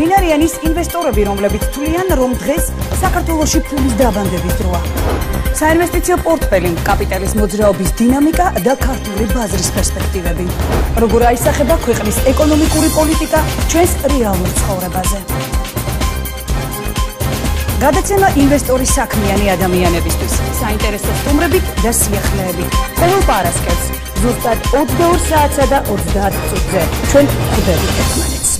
ვინ არიან ის ინვესტორები, რომლებიც თვლიან, რომ დღეს საქართველოში ფულის დაბანდების დროა? საინვესტიციო პორტფელი, კაპიტალის მოძრაობის დინამიკა და ქართული ბაზრის პერსპექტივები. როგორ აისახება ქვეყნის ეკონომიკური პოლიტიკა ჩვენს რეალურ ცხოვრებაზე? გადაცემა ინვესტორის საქმიანი ადამიანებისთვის, საინტერესო სტუმრებით და სიახლეებით. ყოველ პარასკევს, ზუსტად 22 საათსა და 30 წუთზე. ჩვენ ხვდებით ერთმანეთს.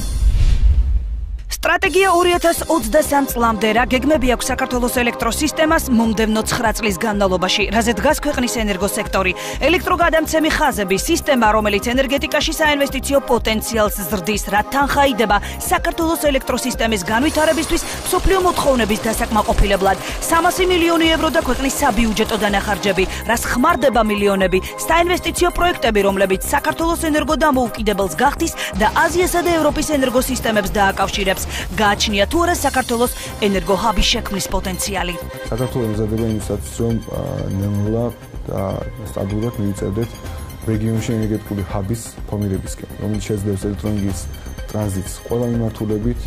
სტრატეგია 2023 წლამდე რა გეგმები აქვს საქართველოს ელექტროსისტემას მომდევნო 9 წლის განმავლობაში, რაზე დგას ქვეყნის ენერგოსექტორი, ელექტროგადამცემი ხაზები, სისტემა, რომელიც ენერგეტიკაში საინვესტიციო პოტენციალს ზრდის, რა თანხაიდება საქართველოს ელექტროსისტემის განვითარებისთვის მსოფლიო მოთხოვნების დასაკმაყოფილებლად, 300 მილიონი ევრო და ქვეყნის საბიუჯეტო დანახარჯები, რას ხმარდება მილიონები, საინვესტიციო პროექტები, რომლებიც საქართველოს ენერგოდამოუკიდებელს გახდის და აზიასა და ევროპის ენერგოსისტემებს დააკავშირებს. გააჩნია თუ არა საქართველოს ენერგოჰაბის შექმნის პოტენციალი. საქართველოს მზადდება იმისათვის, რომ ნელა და სტაბილურად მივიწერდეთ რეგიონში ენერგეტიკული ჰაბის ფორმირებისკენ, რომელიც შეძლებს ელექტროენერგიის ტრანზიტს ყველა მიმართულებით.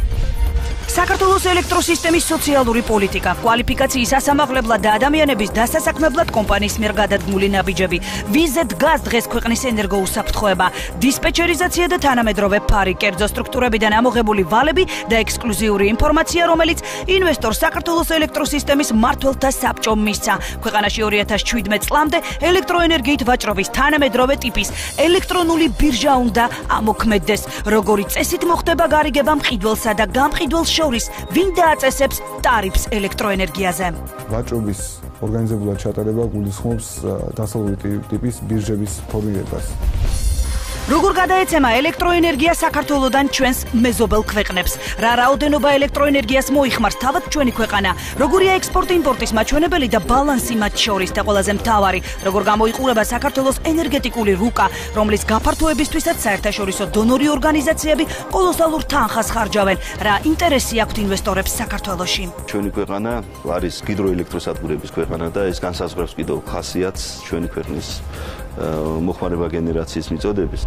საქართველოს ელექტროსისტემის სოციალური პოლიტიკა, კვალიფიკაციის ასამაღლებლად და ადამიანების დასასაქმებლად კომპანიის მიერ გადადგმული ნაბიჯები, ვიზზე დგას დღეს ქვეყნის ენერგოუსაფრთხოება, დისპეჩერიზაცია და თანამედროვე ფარი, კერძო სტრუქტურებიდან ამოღებული ვალები და ექსკლუზიური ინფორმაცია, რომელიც ინვესტორს საქართველოს ელექტროსისტემის მმართველთა საბჭომ მისცა. ქვეყანაში 2017 წლამდე ელექტროენერგიით ვაჭრობის თანამედროვე ტიპის ელექტრონული ბირჟა უნდა ამოქმედდეს. როგორი წესით მოხდება გარიგება მყიდველსა და გამყიდველს შორის, ვინ დააწესებს ტარიფს ელექტროენერგიაზე? ვაჭრობის ორგანიზებულად ჩატარება გულისხმობს დასავლური ტიპის ბირჟების ფორმირებას. როგორ გადაეცემა ელექტროენერგია საქართველოდან ჩვენს მეზობელ ქვეყნებს? რა რაოდენობა ელექტროენერგიას მოიხმარს თავად ჩვენი ქვეყანა? როგორია ექსპორტ-იმპორტის მაჩვენებელი და ბალანსი მათ შორის და ყველაზე მთავარი, როგორ გამოიყურება საქართველოს ენერგეტიკული რუკა, რომლის გაფართოებისთვისაც საერთაშორისო დონორი ორგანიზაციები კოლოსალურ თანხას ხარჯავენ? რა ინტერესი აქვთ ინვესტორებს საქართველოში? ჩვენი ქვეყანა არის ჰიდროელექტროსადგურების ქვეყანა და ეს განსაზღვრავს კიდევ ხასიათს ჩვენი ქვეყნის მოხმარება გენერაციის მიწოდების.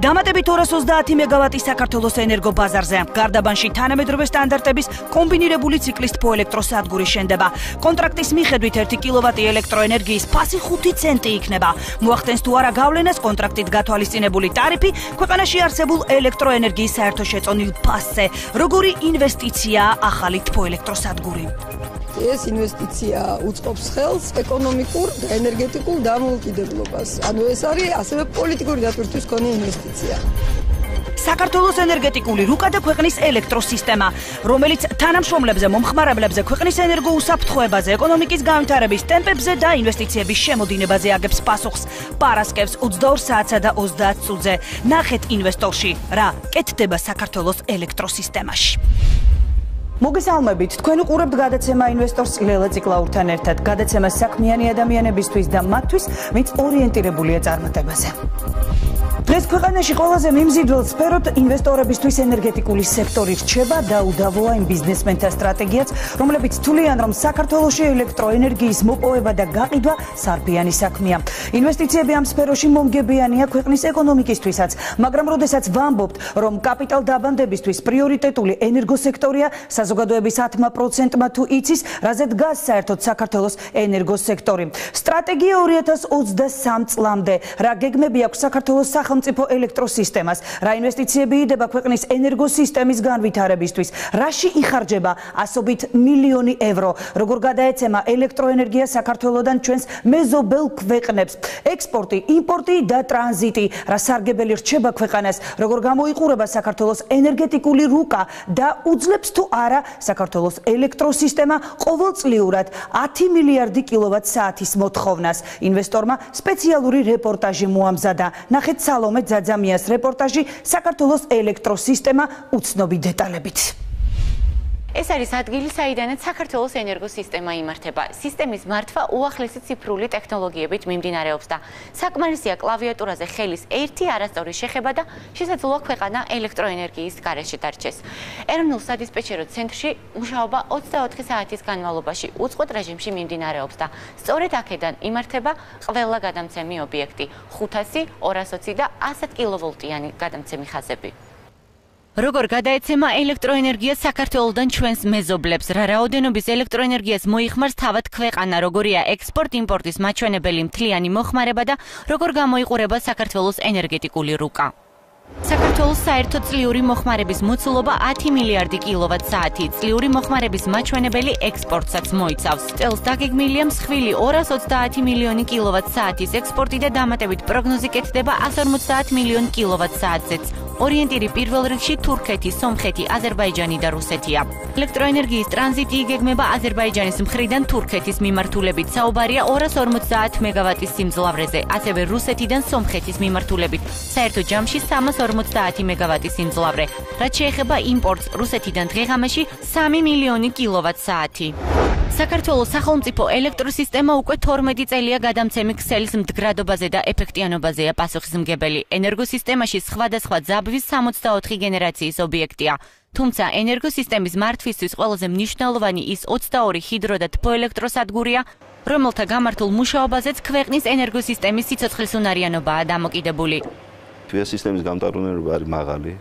დამატებით 230 მეგავატი საქართველოს ენერგობაზარზე. გარდაბანში თანამედროვე სტანდარტების კომბინირებული ციკლის თბოელექტროსადგური შენდება. კონტრაქტის მიხედვით 1 კილოვატი ელექტროენერგიის ფასი 5 ცენტი იქნება. მოახდენს თუ არა გავლენას კონტრაქტით გათვალისწინებული ტარიფი ქვეყანაში არსებულ ელექტროენერგიის საერთოშეწონილ ფასზე. როგორი ინვესტიციაა ახალი თბოელექტროსადგური? ეს ინვესტიცია უწყობს ხელს ეკონომიკურ და ენერგეტიკულ დამოუკიდებლობას. ანუ ეს არის ასევე პოლიტიკური დატვირთვის მქონე ინვესტიცია. საქართველოს ენერგეტიკული რუკა და ქვეყნის ელექტროსისტემა, რომელიც თანამშრომლებზე, მომხმარებლებზე, ქვეყნის ენერგოუსაფრთხოებაზე, ეკონომიკის განვითარების ტემპებზე და ინვესტიციების შემოდინებაზე აგებს პასუხს. პარასკევს 22 საათსა და 30 წუთზე. ნახეთ ინვესტორში, რა კეთდება საქართველოს ელექტროსისტემაში. მოგესალმებით, თქვენ უყურებთ გადაცემა ინვესტორს ლელა ციკლაურთან ერთად. გადაცემა საქმიანი ადამიანებისთვის და მათთვის, ვინც ორიენტირებულია წარმატებაზე. დღეს ქვეყანაში ყველაზე მიმზიდველ სფეროთ ინვესტორებისთვის ენერგეტიკული სექტორი რჩება და უდავოა იმ ბიზნესმენთა სტრატეგიაც, რომლებიც თვლიან, რომ საქართველოში ელექტროენერგიის მოპოვება და გაყიდვა სარბიანი საქმეა. ინვესტიციები ამ სფეროში მომგებიანია ქვეყნის ეკონომიკისთვისაც, მაგრამ როდესაც ვამბობთ, რომ კაპიტალ დაბანდებისთვის პრიორიტეტული ენერგოსექტორია, საზოგადოების 10%-მა თუ იცის, რაზე დგას საერთოდ საქართველოს ენერგოსექტორი. სტრატეგია 2023 წლამდე, რა გეგმები აქვს საქართველოს სახელმწიფო ელექტროსისტემას, რა ინვესტიციები იდება ქვეყნის ენერგოსისტემის განვითარებისთვის, რაში იხარჯება ასობით მილიონი ევრო, როგორ გადაეცემა ელექტროენერგია საქართველოდან ჩვენს მეზობელ ქვეყნებს, ექსპორტი, იმპორტი და ტრანზიტი, რა სარგებელი რჩება ქვეყანას, როგორ გამოიყურება საქართველოს ენერგეტიკული რუკა და უძლებს თუ არა საქართველოს ელექტროსისტემა ყოველწლიურად 10 მილიარდი კილოვატ-საათის მოთხოვნას. ინვესტორმა სპეციალური რეპორტაჟი მოამზადა. ნახეთ სალომე ძაძამიას რეპორტაჟი საქართველოს ელექტროსისტემა უცნობი დეტალებით. ეს არის ადგილი, საიდანაც საქართველოს ენერგოსისტემა იმართება. სისტემის მართვა უახლესი ციფრული ტექნოლოგიებით მიმდინარეობს და საკმარისია კლავიატურაზე ხელის ერთი არასწორი შეხება და შესაძლოა ქვეყანა ელექტროენერგიის გარეშე დარჩეს. ეროვნულ სადისპეჩერო ცენტრში მუშაობა 24 საათის განმავლობაში უწყვეტ რეჟიმში მიმდინარეობს და სწორედ აქედან იმართება ყველა გადამცემი ობიექტი 500, 220 და 100 კილოვოლტიანი გადამცემი ხაზები. როგორ გადაეცემა ელექტროენერგია საქართველოსდან ჩვენს მეზობლებს, რა რაოდენობის ელექტროენერგიას მოიხმარს თავად ქვეყანა, როგორია ექსპორტ-იმპორტის მაჩვენებელი მთლიანი მოხმარება და როგორ გამოიყურება საქართველოს ენერგეტიკული რუკა. საქართველოს საერთო წლიური მოხმარების მოცულობა 10 მილიარდი კილოვატ-საათი, წლიური მოხმარების მაჩვენებელი ექსპორტსაც მოიცავს. წელს დაგეგმილია მსხვილი 230 მილიონი კილოვატ-საათის ექსპორტი და დამატებით პროგნოზი კეთდება 150 მილიონ კილოვატ-საათზეც. ორიენტირი პირველ რიგში თურქეთი, სომხეთი, აზერბაიჯანი და რუსეთია. ელექტროენერგიის ტრანზიტი იგეგმება აზერბაიჯანის მხრიდან თურქეთის მიმართულებით. საუბარია 250 მეგავატის სიმძლავრეზე, ასევე რუსეთიდან სომხეთის მიმართულებით. საერთო ჯამში 350 მეგავატის სიმძლავრე. რაც შეეხება იმპორტს, რუსეთიდან დღეღამეში 3 მილიონი კილოვატ-საათი. საქართველოს სახელმწიფო ელექტროსისტემა უკვე 12 წელია გადამცემი ქსელის მდგრადობაზე და ეფექტიანობაზეა პასუხისმგებელი. ენერგოსისტემაში სხვადასხვა ძაბვის 64 გენერაციის ობიექტია. თუმცა ენერგოსისტემის მართვისთვის ყველაზე მნიშვნელოვანი ის 22 ჰიდრო და თბოელექტროსადგურია, რომელთა გამართულ მუშაობაზეც ქვეყნის ენერგოსისტემის სიცოცხლისუნარიანობაა დამოკიდებული. სისტემის გამტარუნებობა არის მაღალი.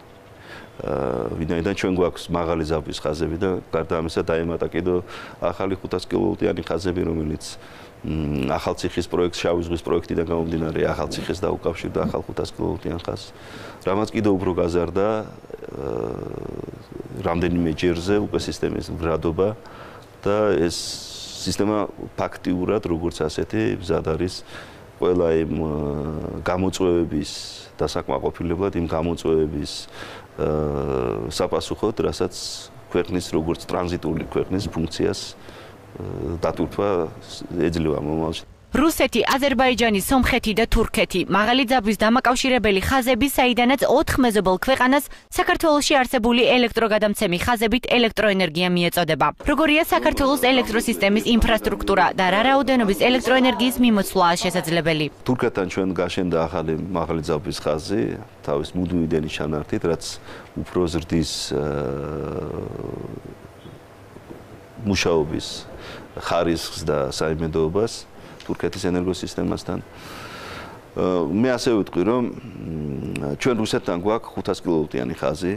ვინაიდან ჩვენ გვაქვს მაღალი ზაბვის ხაზები და გარდა ამისა დაემატა კიდევ ახალი 500 კილოვოლტიანი ხაზები, რომელიც ახალციხის პროექტ, შავი ზღვის პროექტიდან გამომდინარე ახალციხეს დაუკავშირდა ახალ 500 კილოვოლტიან ხაზს. რამაც კიდევ უფრო გაზარდა რამდენიმე ჯერზე უკვე სისტემის მდგრადობა და ეს სისტემა ფაქტიურად როგორც ასეთი მზად არის ყველა იმ გამოწვევების დასაკმაყოფილებლად იმ გამოწვევების საპასუხოდ, რასაც ქვეყნის როგორც ტრანზიტული ქვეყნის ფუნქციას დატვირთვა ეძლევა მომავალში. რუსეთი, აზერბაიჯანი, სომხეთი და თურქეთი მაღალი ძაბვის დამაკავშირებელი ხაზები, საიდანაც 4 მეზობელ ქვეყანას საქართველოში არსებული ელექტროგადამცემი ხაზებით ელექტროენერგია მიეწოდება. როგორია საქართველოს ელექტროსისტემის ინფრასტრუქტურა და რა რაოდენობის ელექტროენერგიის მიმოცვლაა შესაძლებელი. თურქეთთან ჩვენ გაშენდა ახალი მაღალი ძაბვის ხაზი, თავის მუდმივი დენის ჩანართით, რაც უფრო ზრდის მუშაობის ხარისხს და საიმედოობას თურქეთის ენერგოსისტემასთან. მე ასე ვიტყვი, რომ ჩვენ რუსეთთან გვაქვს 500 კილოვოლტიანი ხაზი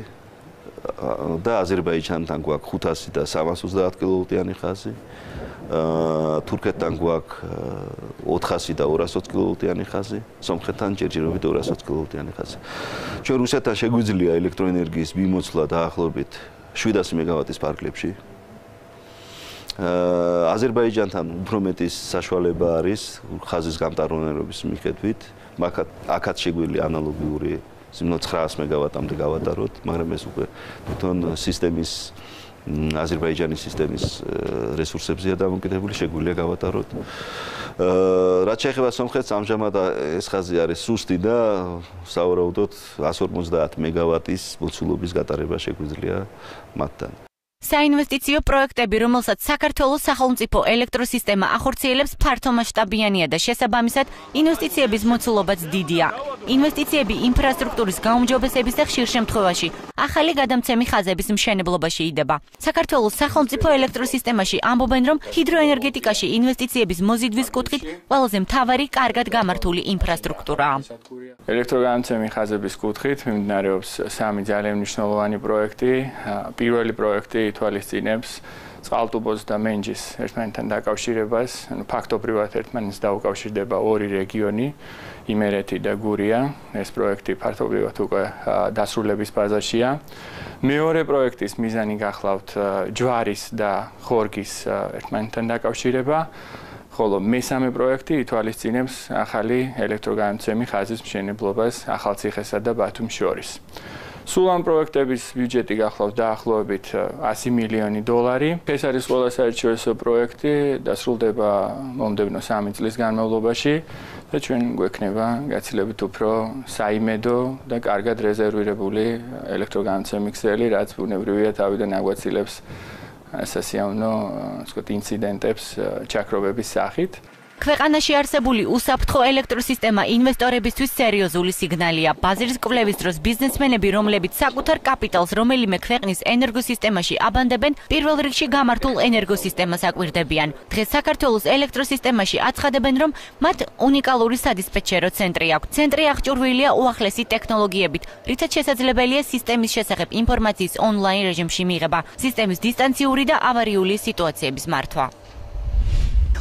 და აზერბაიჯანთან გვაქვს 500 და 330 კილოვოლტიანი ხაზი. თურქეთთან გვაქვს 400 და 220 კილოვოლტიანი ხაზი, სომხეთთან ჯერჯერობით 220 კილოვოლტიანი ხაზი. ჩვენ რუსეთთან შეგვიძლია ელექტროენერგიის მიმოცვლა დაახლოებით 700 მეგავატის პარკლებში. აზერბაიჯანთან უფრო მეტი საშუალება არის ხაზის გამტარუნებების მიხედვით. აქაც შეგვიძლია ანალოგიური 900 მეგავატამდე გავატაროთ, მაგრამ ეს უკვე თვითონ სისტემის აზერბაიჯანის სისტემის რესურსებზეა დამოკიდებული, შეგვიძლია გავატაროთ. რაც შეეხება სომხეთს, ამჟამად ეს ხაზი არის სუსტი და სავარაუდოდ 150 მეგავატის მოცულობის გატარება შეგვიძლია მათთან. საინვესტიციო პროექტები, რომელსაც საქართველოს სახელმწიფო ელექტროსისტემა ახორციელებს, ფართომასშტაბიანია და შესაბამისად ინვესტიციების მოცულობაც დიდია. ინვესტიციები ინფრასტრუქტურის გაუმჯობესების და ხშირ შემთხვევაში ახალი გადამცემი ხაზების მშენებლობაში იდება. საქართველოს სახელმწიფო ელექტროსისტემაში ამბობენ, რომ ჰიდროენერგეტიკაში ინვესტიციების მოზიდვის კუთხით ყველაზე მთავარი კარგად გამართული ინფრასტრუქტურაა. ელექტროგადამცემი ხაზების კუთხით მიმდინარეობს 3 ძალიან მნიშვნელოვანი პროექტი. პირველი პროექტი ითვალისწინებს წყალტუბოს და მენჯის ერთმანეთთან დაკავშირებას, ფაქტობრივად ერთმანეთს დაუკავშირდება 2 რეგიონი, იმერეთი და გურია. ეს პროექტი ფაქტობრივად უკვე დასრულების ფაზაშია. მეორე პროექტის მიზანი გახლავთ ჯვარის და ხორგის ერთმანეთთან დაკავშირება, ხოლო მესამე პროექტი ითვალისწინებს ახალი ელექტროგადამცემი ხაზის მშენებლობას ახალციხესა და ბათუმს შორის. სულ ამ პროექტების ბიუჯეტი გახლავთ დაახლოებით 100 მილიონი დოლარი. ეს არის ყველა საერთაშორისო პროექტი, დასრულდება მომდევნო 3 წლის განმავლობაში და ჩვენ გვექნება გაცილებით უფრო საიმედო და კარგად რეზერვირებული ელექტროგადამცემი ქსელი, რაც ბუნებრივია თავიდან აგვაცილებს სასიამოვნო, ისე ვთქვათ, ინციდენტებს ჩაქრობების სახით. ქვეყანაში არსებული უსაფრთხო ელექტროსისტემა ინვესტორებისთვის სერიოზული სიგნალია. ბაზრის კვლევის დროს ბიზნესმენები, რომლებიც საკუთარ კაპიტალს რომელიმე ქვეყნის ენერგოსისტემაში აბანდებენ, პირველ რიგში გამართულ ენერგოსისტემას აკვირდებიან. დღეს საქართველოს ელექტროსისტემაში აცხადებენ, რომ მათ უნიკალური სადისპეჩერო ცენტრი აქვს. ცენტრი აღჭურვილია უახლესი ტექნოლოგიებით, რითაც შესაძლებელია სისტემის შესახებ ინფორმაციის ონლაინ რეჟიმში მიღება, სისტემის დისტანციური და ავარიული სიტუაციების მართვა.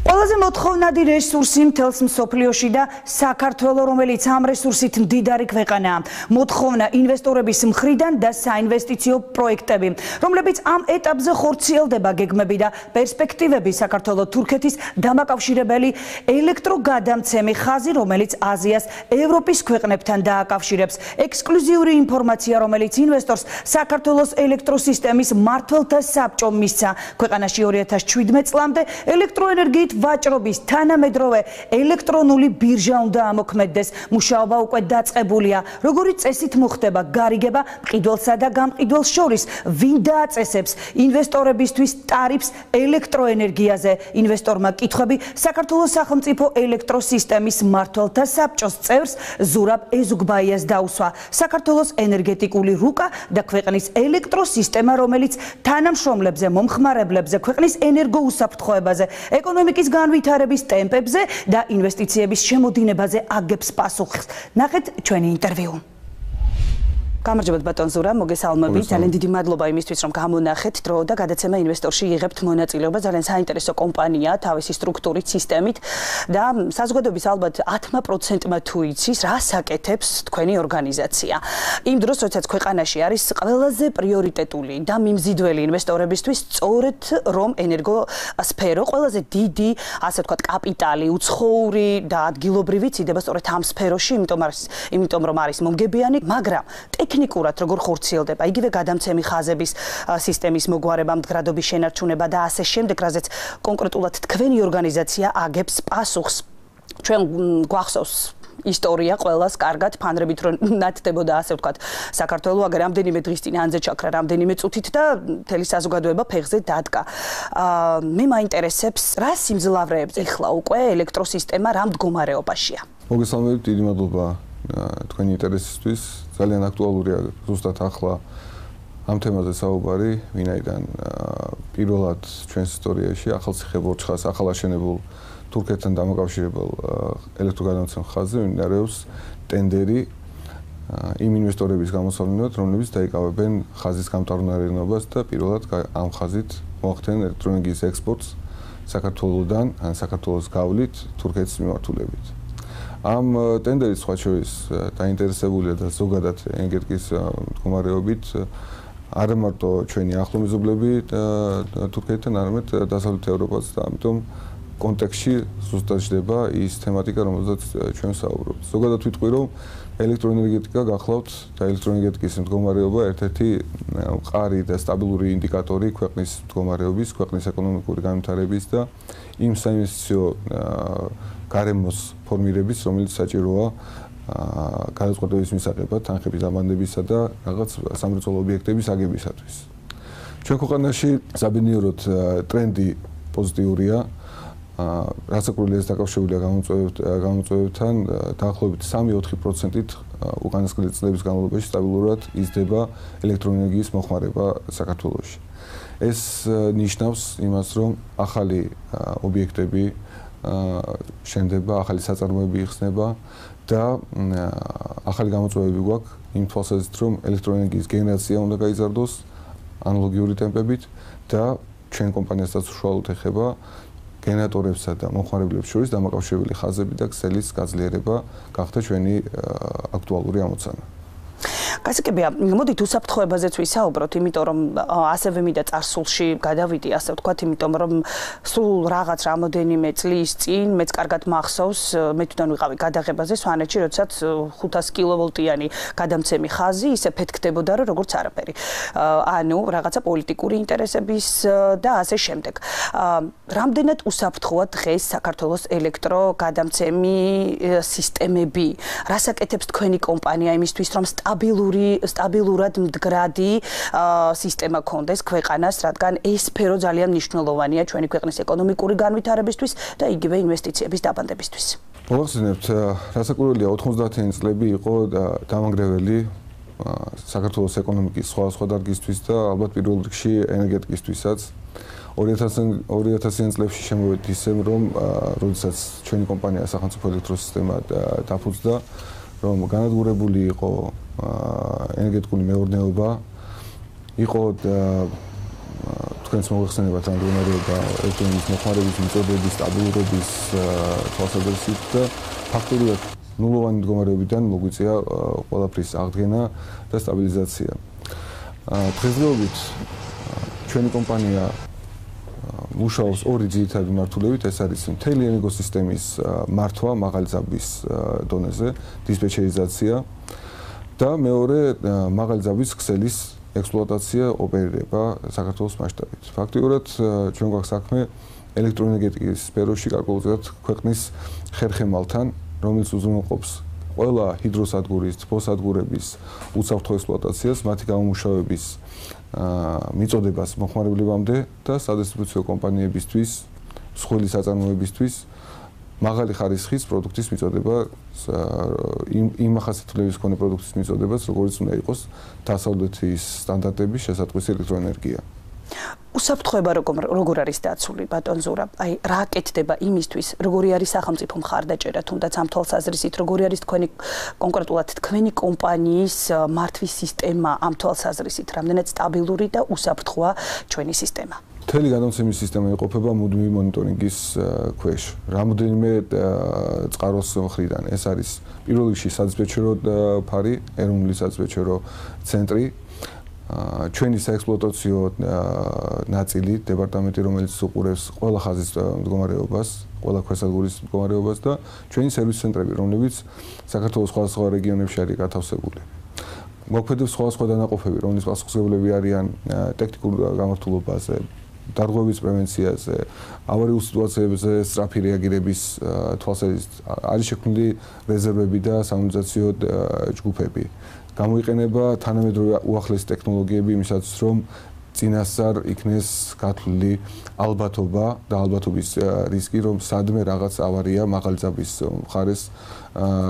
ყველაზე მოთხოვნადი რესურსი მთელს მსოფლიოში და საქართველოს, რომელიც ამ რესურსით მდიდარი ქვეყანაა. მოთხოვნა ინვესტორების მხრიდან და საინვესტიციო პროექტები, რომლებიც ამ ეტაპზე ხორციელდება გეგმები და პერსპექტივები საქართველოს-თურქეთის დამაკავშირებელი ელექტროგადამცემი ხაზი, რომელიც აზიას ევროპის ქვეყნებთან დააკავშირებს. ექსკლუზიური ინფორმაცია, რომელიც ინვესტორს საქართველოს ელექტროსისტემის მმართველთა საბჭომ მისცა. ქვეყანაში 2017 წლამდე ელექტროენერგიით ვაჭრობის თანამედროვე ელექტრონული ბირჟა უნდა ამოქმედდეს. მუშაობა უკვე დაწყებულია. როგორი წესით მოხდება გარიგება მყიდველსა და გამყიდველს შორის, ვინ დააწესებს ინვესტორებისთვის ტარიფს ელექტროენერგიაზე. ინვესტორმა კითხვები საქართველოს სახელმწიფო ელექტროსისტემის მმართველთა საბჭოს წევრს ზურაბ ეზუგბაიას დაუსვა. საქართველოს ენერგეტიკული რუკა და ქვეყნის ელექტროსისტემა, რომელიც თანამშრომლებზე, მომხმარებლებზე, ქვეყნის ენერგოუსაფრთხოებაზე, ეკონომიკის განვითარების ტემპებზე და ინვესტიციების შემოდინებაზე აგებს პასუხს. ნახეთ ჩვენი ინტერვიუ. გამარჯობათ ბატონ ზურა, მოგესალმებით. ძალიან დიდი მადლობა იმისთვის, რომ გამონახეთ დრო და გადაცემა ინვესტორში იღებთ მონაწილეობა. ძალიან საინტერესო კომპანიაა თავისი სტრუქტურით, სისტემით და საზოგადოების ალბათ 10%-მა თუ იცის, რას აკეთებს თქვენი ორგანიზაცია. იმ დროს, როდესაც ქვეყანაში არის ყველაზე პრიორიტეტული და მიმზიდველი ინვესტორებისთვის სწორედ რომ ენერგოსფერო ყველაზე დიდი, ასე ვთქვათ, კაპიტალი, უცხოური და ადგილობრივი წიდება სწორედ ამ სფეროში, იმიტომ რომ არის მომგებიანი, მაგრამ ტექნიკურად როგორ ხორციელდება იგივე გადამცემი ხაზების სისტემის მოგვარება, მდგრადობის შენარჩუნება და ასე შემდეგ, რაზეც კონკრეტულად თქვენი ორგანიზაცია აგებს პასუხს. ჩვენ გვახსოვს ისტორია ყველას კარგად ფანრებით რომ ნათდებოდა, ასე ვთქვათ, საქართველოს აგერ რამდენიმე დღის წინ ანძე ჩაქრა რამდენიმე წუთით და მთელი საზოგადოება ფეხზე დადგა. მე მაინტერესებს, რა სიმძლავრეებს ეხლა უკვე ელექტროსისტემა რა მდგომარეობაშია? მოგესალმებით, დიდი მადლობა თქვენი ინტერესისთვის. ძალიან აქტუალურია ზუსტად ახლა ამ თემაზე საუბარი, ვინაიდან პირველად ჩვენს ისტორიაში ახალციხე ბორჩხას ახალაშენებულ თურქეთთან დამაკავშირებელ ელექტროგადამცემ ხაზზე მიმდინარეობს ტენდერი იმ ინვესტორების გამოსავლენად, რომლებიც დაიკავებენ ხაზის გამტარუნარენობას და პირველად ამ ხაზით მოახდენენ ელექტროენერგიის ექსპორტს საქართველოსდან, ან საქართველოს გავლით თურქეთის მიმართულებით. ამ ტენდერის სხვა შორის დაინტერესებულია და ზოგადად ენერგეტიკის მდგომარეობით არა მარტო ჩვენი ახლო მეზობლები თურქეთთან, არამედ დასავლეთ ევროპაც და ამიტომ კონტექსტში ზუსტად ჯდება ის თემატიკა, რომელზეც ჩვენ საუბრობთ. ზოგადად ვიტყვი, რომ ელექტროენერგეტიკა გახლავთ და ელექტროენერგეტიკის მდგომარეობა ერთ-ერთი მყარი და სტაბილური ინდიკატორი ქვეყნის მდგომარეობის, ქვეყნის ეკონომიკური განვითარების და იმ საინვესტიციო გარემოს ფორმირების, რომელიც საჭიროა გადაწყვეტების მისაღებად, თანხების აბანდებისა და რაღაც სამრეწველო ობიექტების აგებისათვის. ჩვენ ქვეყანაში საბედნიეროდ ტრენდი პოზიტიურია, რასაკვირველია დაკავშირებულია გამოწვევებთან, დაახლოებით 3-4%-ით უკანასკნელი წლების განმავლობაში სტაბილურად იზრდება ელექტროენერგიის მოხმარება საქართველოში. ეს ნიშნავს იმას, რომ ახალი ობიექტები შენდება, ახალი საწარმოები იხსნება და ახალი გამოწვევები გვაქვს იმ თვალსაზრისით, რომ ელექტროენერგიის გენერაცია უნდა გაიზარდოს ანალოგიური ტემპებით და ჩვენ კომპანიასაც უშუალოდ ეხება გენერატორებსა და მომხმარებლებს შორის დამაკავშირებელი ხაზები და ქსელის გაძლიერება გახდა ჩვენი აქტუალური ამოცანა. გასაგებია, მოდით უსაფრთხოებაზეც ვისაუბროთ, იმიტომ რომ ასევე მინდა წარსულში გადავიდი, ასე ვთქვათ, იმიტომ რომ სულ რაღაც რამოდენიმე წლის წინ მეც კარგად მახსოვს, მე თვითონ ვიყავი გადაღებაზე სვანეთში, როდესაც 500 კილოვოლტიანი გადამცემი ხაზი ისე ფეთქდებოდა, რომ როგორც არაფერი. ანუ რაღაცა პოლიტიკური ინტერესების და ასე შემდეგ. რამდენად უსაფრთხოა დღეს საქართველოს ელექტროგადამცემი სისტემები? რას აკეთებს თქვენი კომპანია იმისთვის, რომ სტაბილური სტაბილურად მდგრადი სისტემა გქონდეს ქვეყანას, რადგან ეს სფერო ძალიან მნიშვნელოვანია ჩვენი ქვეყნის ეკონომიკური განვითარებისთვის და იგივე ინვესტიციების დაბანდებისთვის. მოგახსენებთ, რასაკვირველია 90-იანი წლები იყო დამანგრეველი საქართველოს ეკონომიკის სხვადასხვა დარგისთვის და ალბათ პირველ რიგში ენერგეტიკისთვისაც. 2000-იან წლებში შემოვედი ისე, რომ როდესაც ჩვენი კომპანია სახელმწიფო ელექტროსისტემა დაფუძნდა, რომ განადგურებული იყო ენერგეტიკული მეურნეობა, იყო თქვენს მოგეხსენებათ ამ მდგომარეობა ელექტროენერგიის მოხმარების მიწოდების სტაბილურობის თვალსაზრისით და ფაქტობრივად ნულოვანი მდგომარეობიდან მოგვიწია ყველაფრის აღდგენა და სტაბილიზაცია. დღესდღეობით ჩვენი კომპანია მუშაობს ორი ძირითადი მიმართულებით, ეს არის მთელი ენერგოსისტემის მართვა მაღალი ძაბვის დონეზე, დისპეჩერიზაცია და მეორე მაღალი ძაბვის ქსელის ექსპლუატაცია, ოპერირება საქართველოს მასშტაბით. ფაქტიურად ჩვენ გვაქვს საქმე ელექტროენერგეტიკის სფეროში გარკვეულწილად ქვეყნის ხერხემალთან, რომელიც უზრუნველყოფს ყველა ჰიდროსადგურის, თბოსადგურების უცავ ექსპლუატაციას, მათი გამომუშავების მიწოდებას მოხმარებლებამდე და სადისტრიბუციო კომპანიებისთვის, მსხვილი საწარმოებისთვის მაღალი ხარისხის პროდუქტის მიწოდება, იმ ახასიათებლების მქონე პროდუქტის მიწოდებას, როგორც უნდა იყოს დასავლეთის სტანდარტების შესატყვისი ელექტროენერგია. უსაფრთხოება როგორ არის დაცული, ბატონ ზურაბ? აი, რა აკეთდება იმისთვის, როგორი არის სახელმწიფო მხარდაჭერა, თუნდაც ამ თვალსაზრისით, როგორი არის კონკრეტულად თქვენი კომპანიის მართვის სისტემა ამ თვალსაზრისით, რამდენად სტაბილური და უსაფრთხოა ჩვენი სისტემა? მთელი გადამცემის სისტემა იყოფება მუდმივი მონიტორინგის ქვეშ. რამოდენიმე წყაროს მხრიდან. ეს არის პირველ რიგში სადისპეჩერო ფარი, ეროვნული სადისპეჩერო ცენტრი, ჩვენი საექსპლუატაციო ნაწილი, დეპარტამენტი, რომელიც უყურებს ყველა ხაზის მდგომარეობას, ყველა ქვესადგურის მდგომარეობას და ჩვენი სერვის ცენტრები, რომლებიც საქართველოს სხვადასხვა რეგიონებში არის გათავსებული. მოქმედებს სხვადასხვა დანაყოფები, რომლის პასუხისმგებლები არიან ტექნიკურ გამართულობაზე, დარღვევის პრევენციაზე, ავარიულ სიტუაციებზე სწრაფი რეაგირების თვალსაზრისით არის შექმნილი რეზერვები და სამონიტიზაციო ჯგუფები. გამოიყენება თანამედროვე უახლესი ტექნოლოგიები იმისათვის, რომ წინასწარ იქნეს გათვლილი ალბათობა და ალბათობის რისკი, რომ სადმე რაღაც ავარია მაღალი ძაბვის მხარეს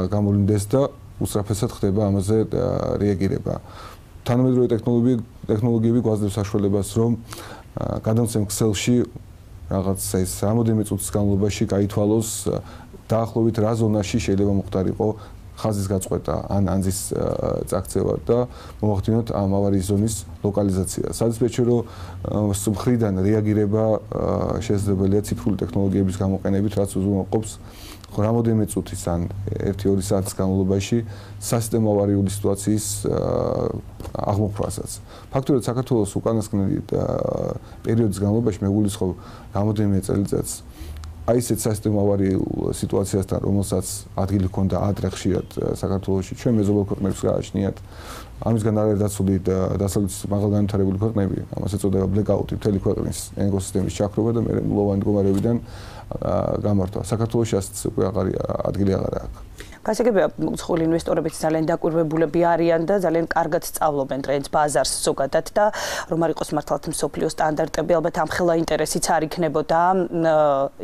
გამოვლინდეს და უსწრაფესად ხდება ამაზე რეაგირება. თანამედროვე ტექნოლოგიები გვაძლევს საშუალებას, რომ გადამცემ ქსელში რაღაც ეს რამოდენიმე წუთის განმავლობაში გაითვალოს დაახლოებით რა ზონაში შეიძლება მოხდარიყო ხაზის გაწყვეტა ან ანძის წაქცევა და მომახდინოთ ამ ავარიის ზონის ლოკალიზაცია. სადისპეჩერო მხრიდან რეაგირება შესაძლებელია ციფრული ტექნოლოგიების გამოყენებით, რაც უზრუნველყოფს რამოდენიმე წუთის ან 1-2 საათის განმავლობაში სასისტემო ავარიული სიტუაციის აღმოფხვრასაც. ფაქტობრივად საქართველოს უკანასკნელი პერიოდის განმავლობაში მეგვულისხმობ რამოდენიმე წელიწადს აი ესეთ სასისტემო ავარიულ სიტუაციასთან, რომელსაც ადგილი ჰქონდა ადრე ხშირად საქართველოში, ჩვენ მეზობელ ქვეყნებს გააჩნიათ. ამისგან არის დაცული დასავლეთის მაღალგანვითარებული ქვეყნები, ამას ეწოდება ბლეკაუტი, მთელი ქვეყნის ენერგოსისტემის ჩაქრობა და მე მლოვანი მდგომარეობიდან გამართვა. საქართველოში ასეთ უკვე ადგილი აღარ აქვს. გასაგებია, მსხვილი ინვესტორებიც ძალიან დაკვირვებულები არიან და ძალიან კარგად სწავლობენ დღეს ბაზარს ზოგადად და რომ არ იყოს მართლაც მსოფლიო სტანდარტები, ალბათ ამხელა ინტერესიც არ იქნებოდა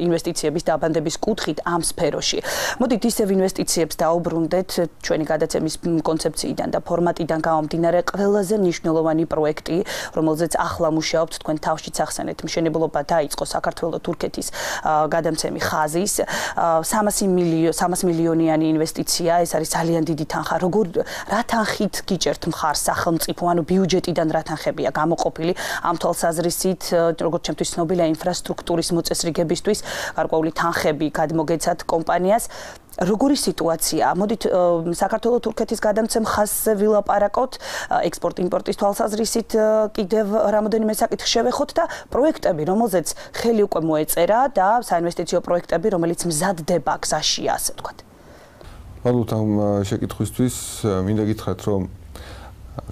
ინვესტიციების დაბანდების კუთხით ამ სფეროში. მოდით ისევ ინვესტიციებს დაუბრუნდეთ ჩვენი გადაცემის კონცეფციიდან და ფორმატიდან გამომდინარე ყველაზე მნიშვნელოვანი პროექტი, რომელზეც ახლა მუშაობთ, თქვენ თავშიც ახსენეთ, მშენებლობა დაიწყო საქართველო-თურქეთის გადამცემი ხაზის 300 მილიონიანი ინვესტიცია, ეს არის ძალიან დიდი თანხა. რა თანხით გიჭერთ მხარს სახელმწიფო, ანუ ბიუჯეტიდან რა თანხებია გამოყოფილი ამ თვალსაზრისით, როგორც ჩემთვის ცნობილია ინფრასტრუქტურის მოწესრიგებისთვის, გარკვეული თანხები გადმოგეცათ კომპანიას. როგორი სიტუაციაა? მოდით საქართველო-თურქეთის გადამცემ ხაზზე ვილაპარაკოთ, ექსპორტ-იმპორტის თვალსაზრისით კიდევ რამოდენიმე საკითხი შევეხოთ და პროექტები, რომელზეც ხელი უკვე მოეწერა და საინვესტიციო პროექტები, რომელიც მზადდება გზაშია, ასე ვთქვათ. ალბათ ამ შეკითხვისთვის მინდა გითხრათ, რომ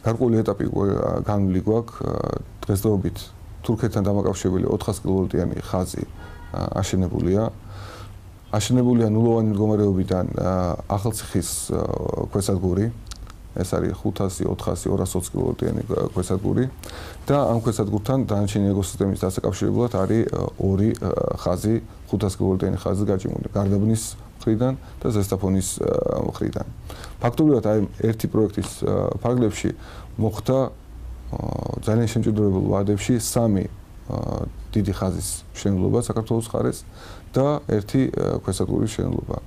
გარკვეული ეტაპი განვლილი გვაქვს დღესდღეობით თურქეთთან დამაკავშირებელი 400 კილოვოლტიანი ხაზი აშენებულია. აშენებულია ნულოვანი მდგომარეობიდან ახალციხის ქვესადგური. ეს არის 500, 400, 220 კილოვატიანი ქვესადგური და ამ ქვესადგურთან დანარჩენი ეკოსისტემის დასაკავშირებლად არის ორი ხაზი 500 კილოვატიანი ხაზი გაჭიმული გარდაბნის მხრიდან და ზესტაფონის მხრიდან. ფაქტობრივად აი ერთი პროექტის ფარგლებში მოხდა ძალიან შემჭირდებელ ვადებში 3 დიდი ხაზის მშენებლობა საქართველოს მხარეს და ერთი ქვესადგურის მშენებლობა.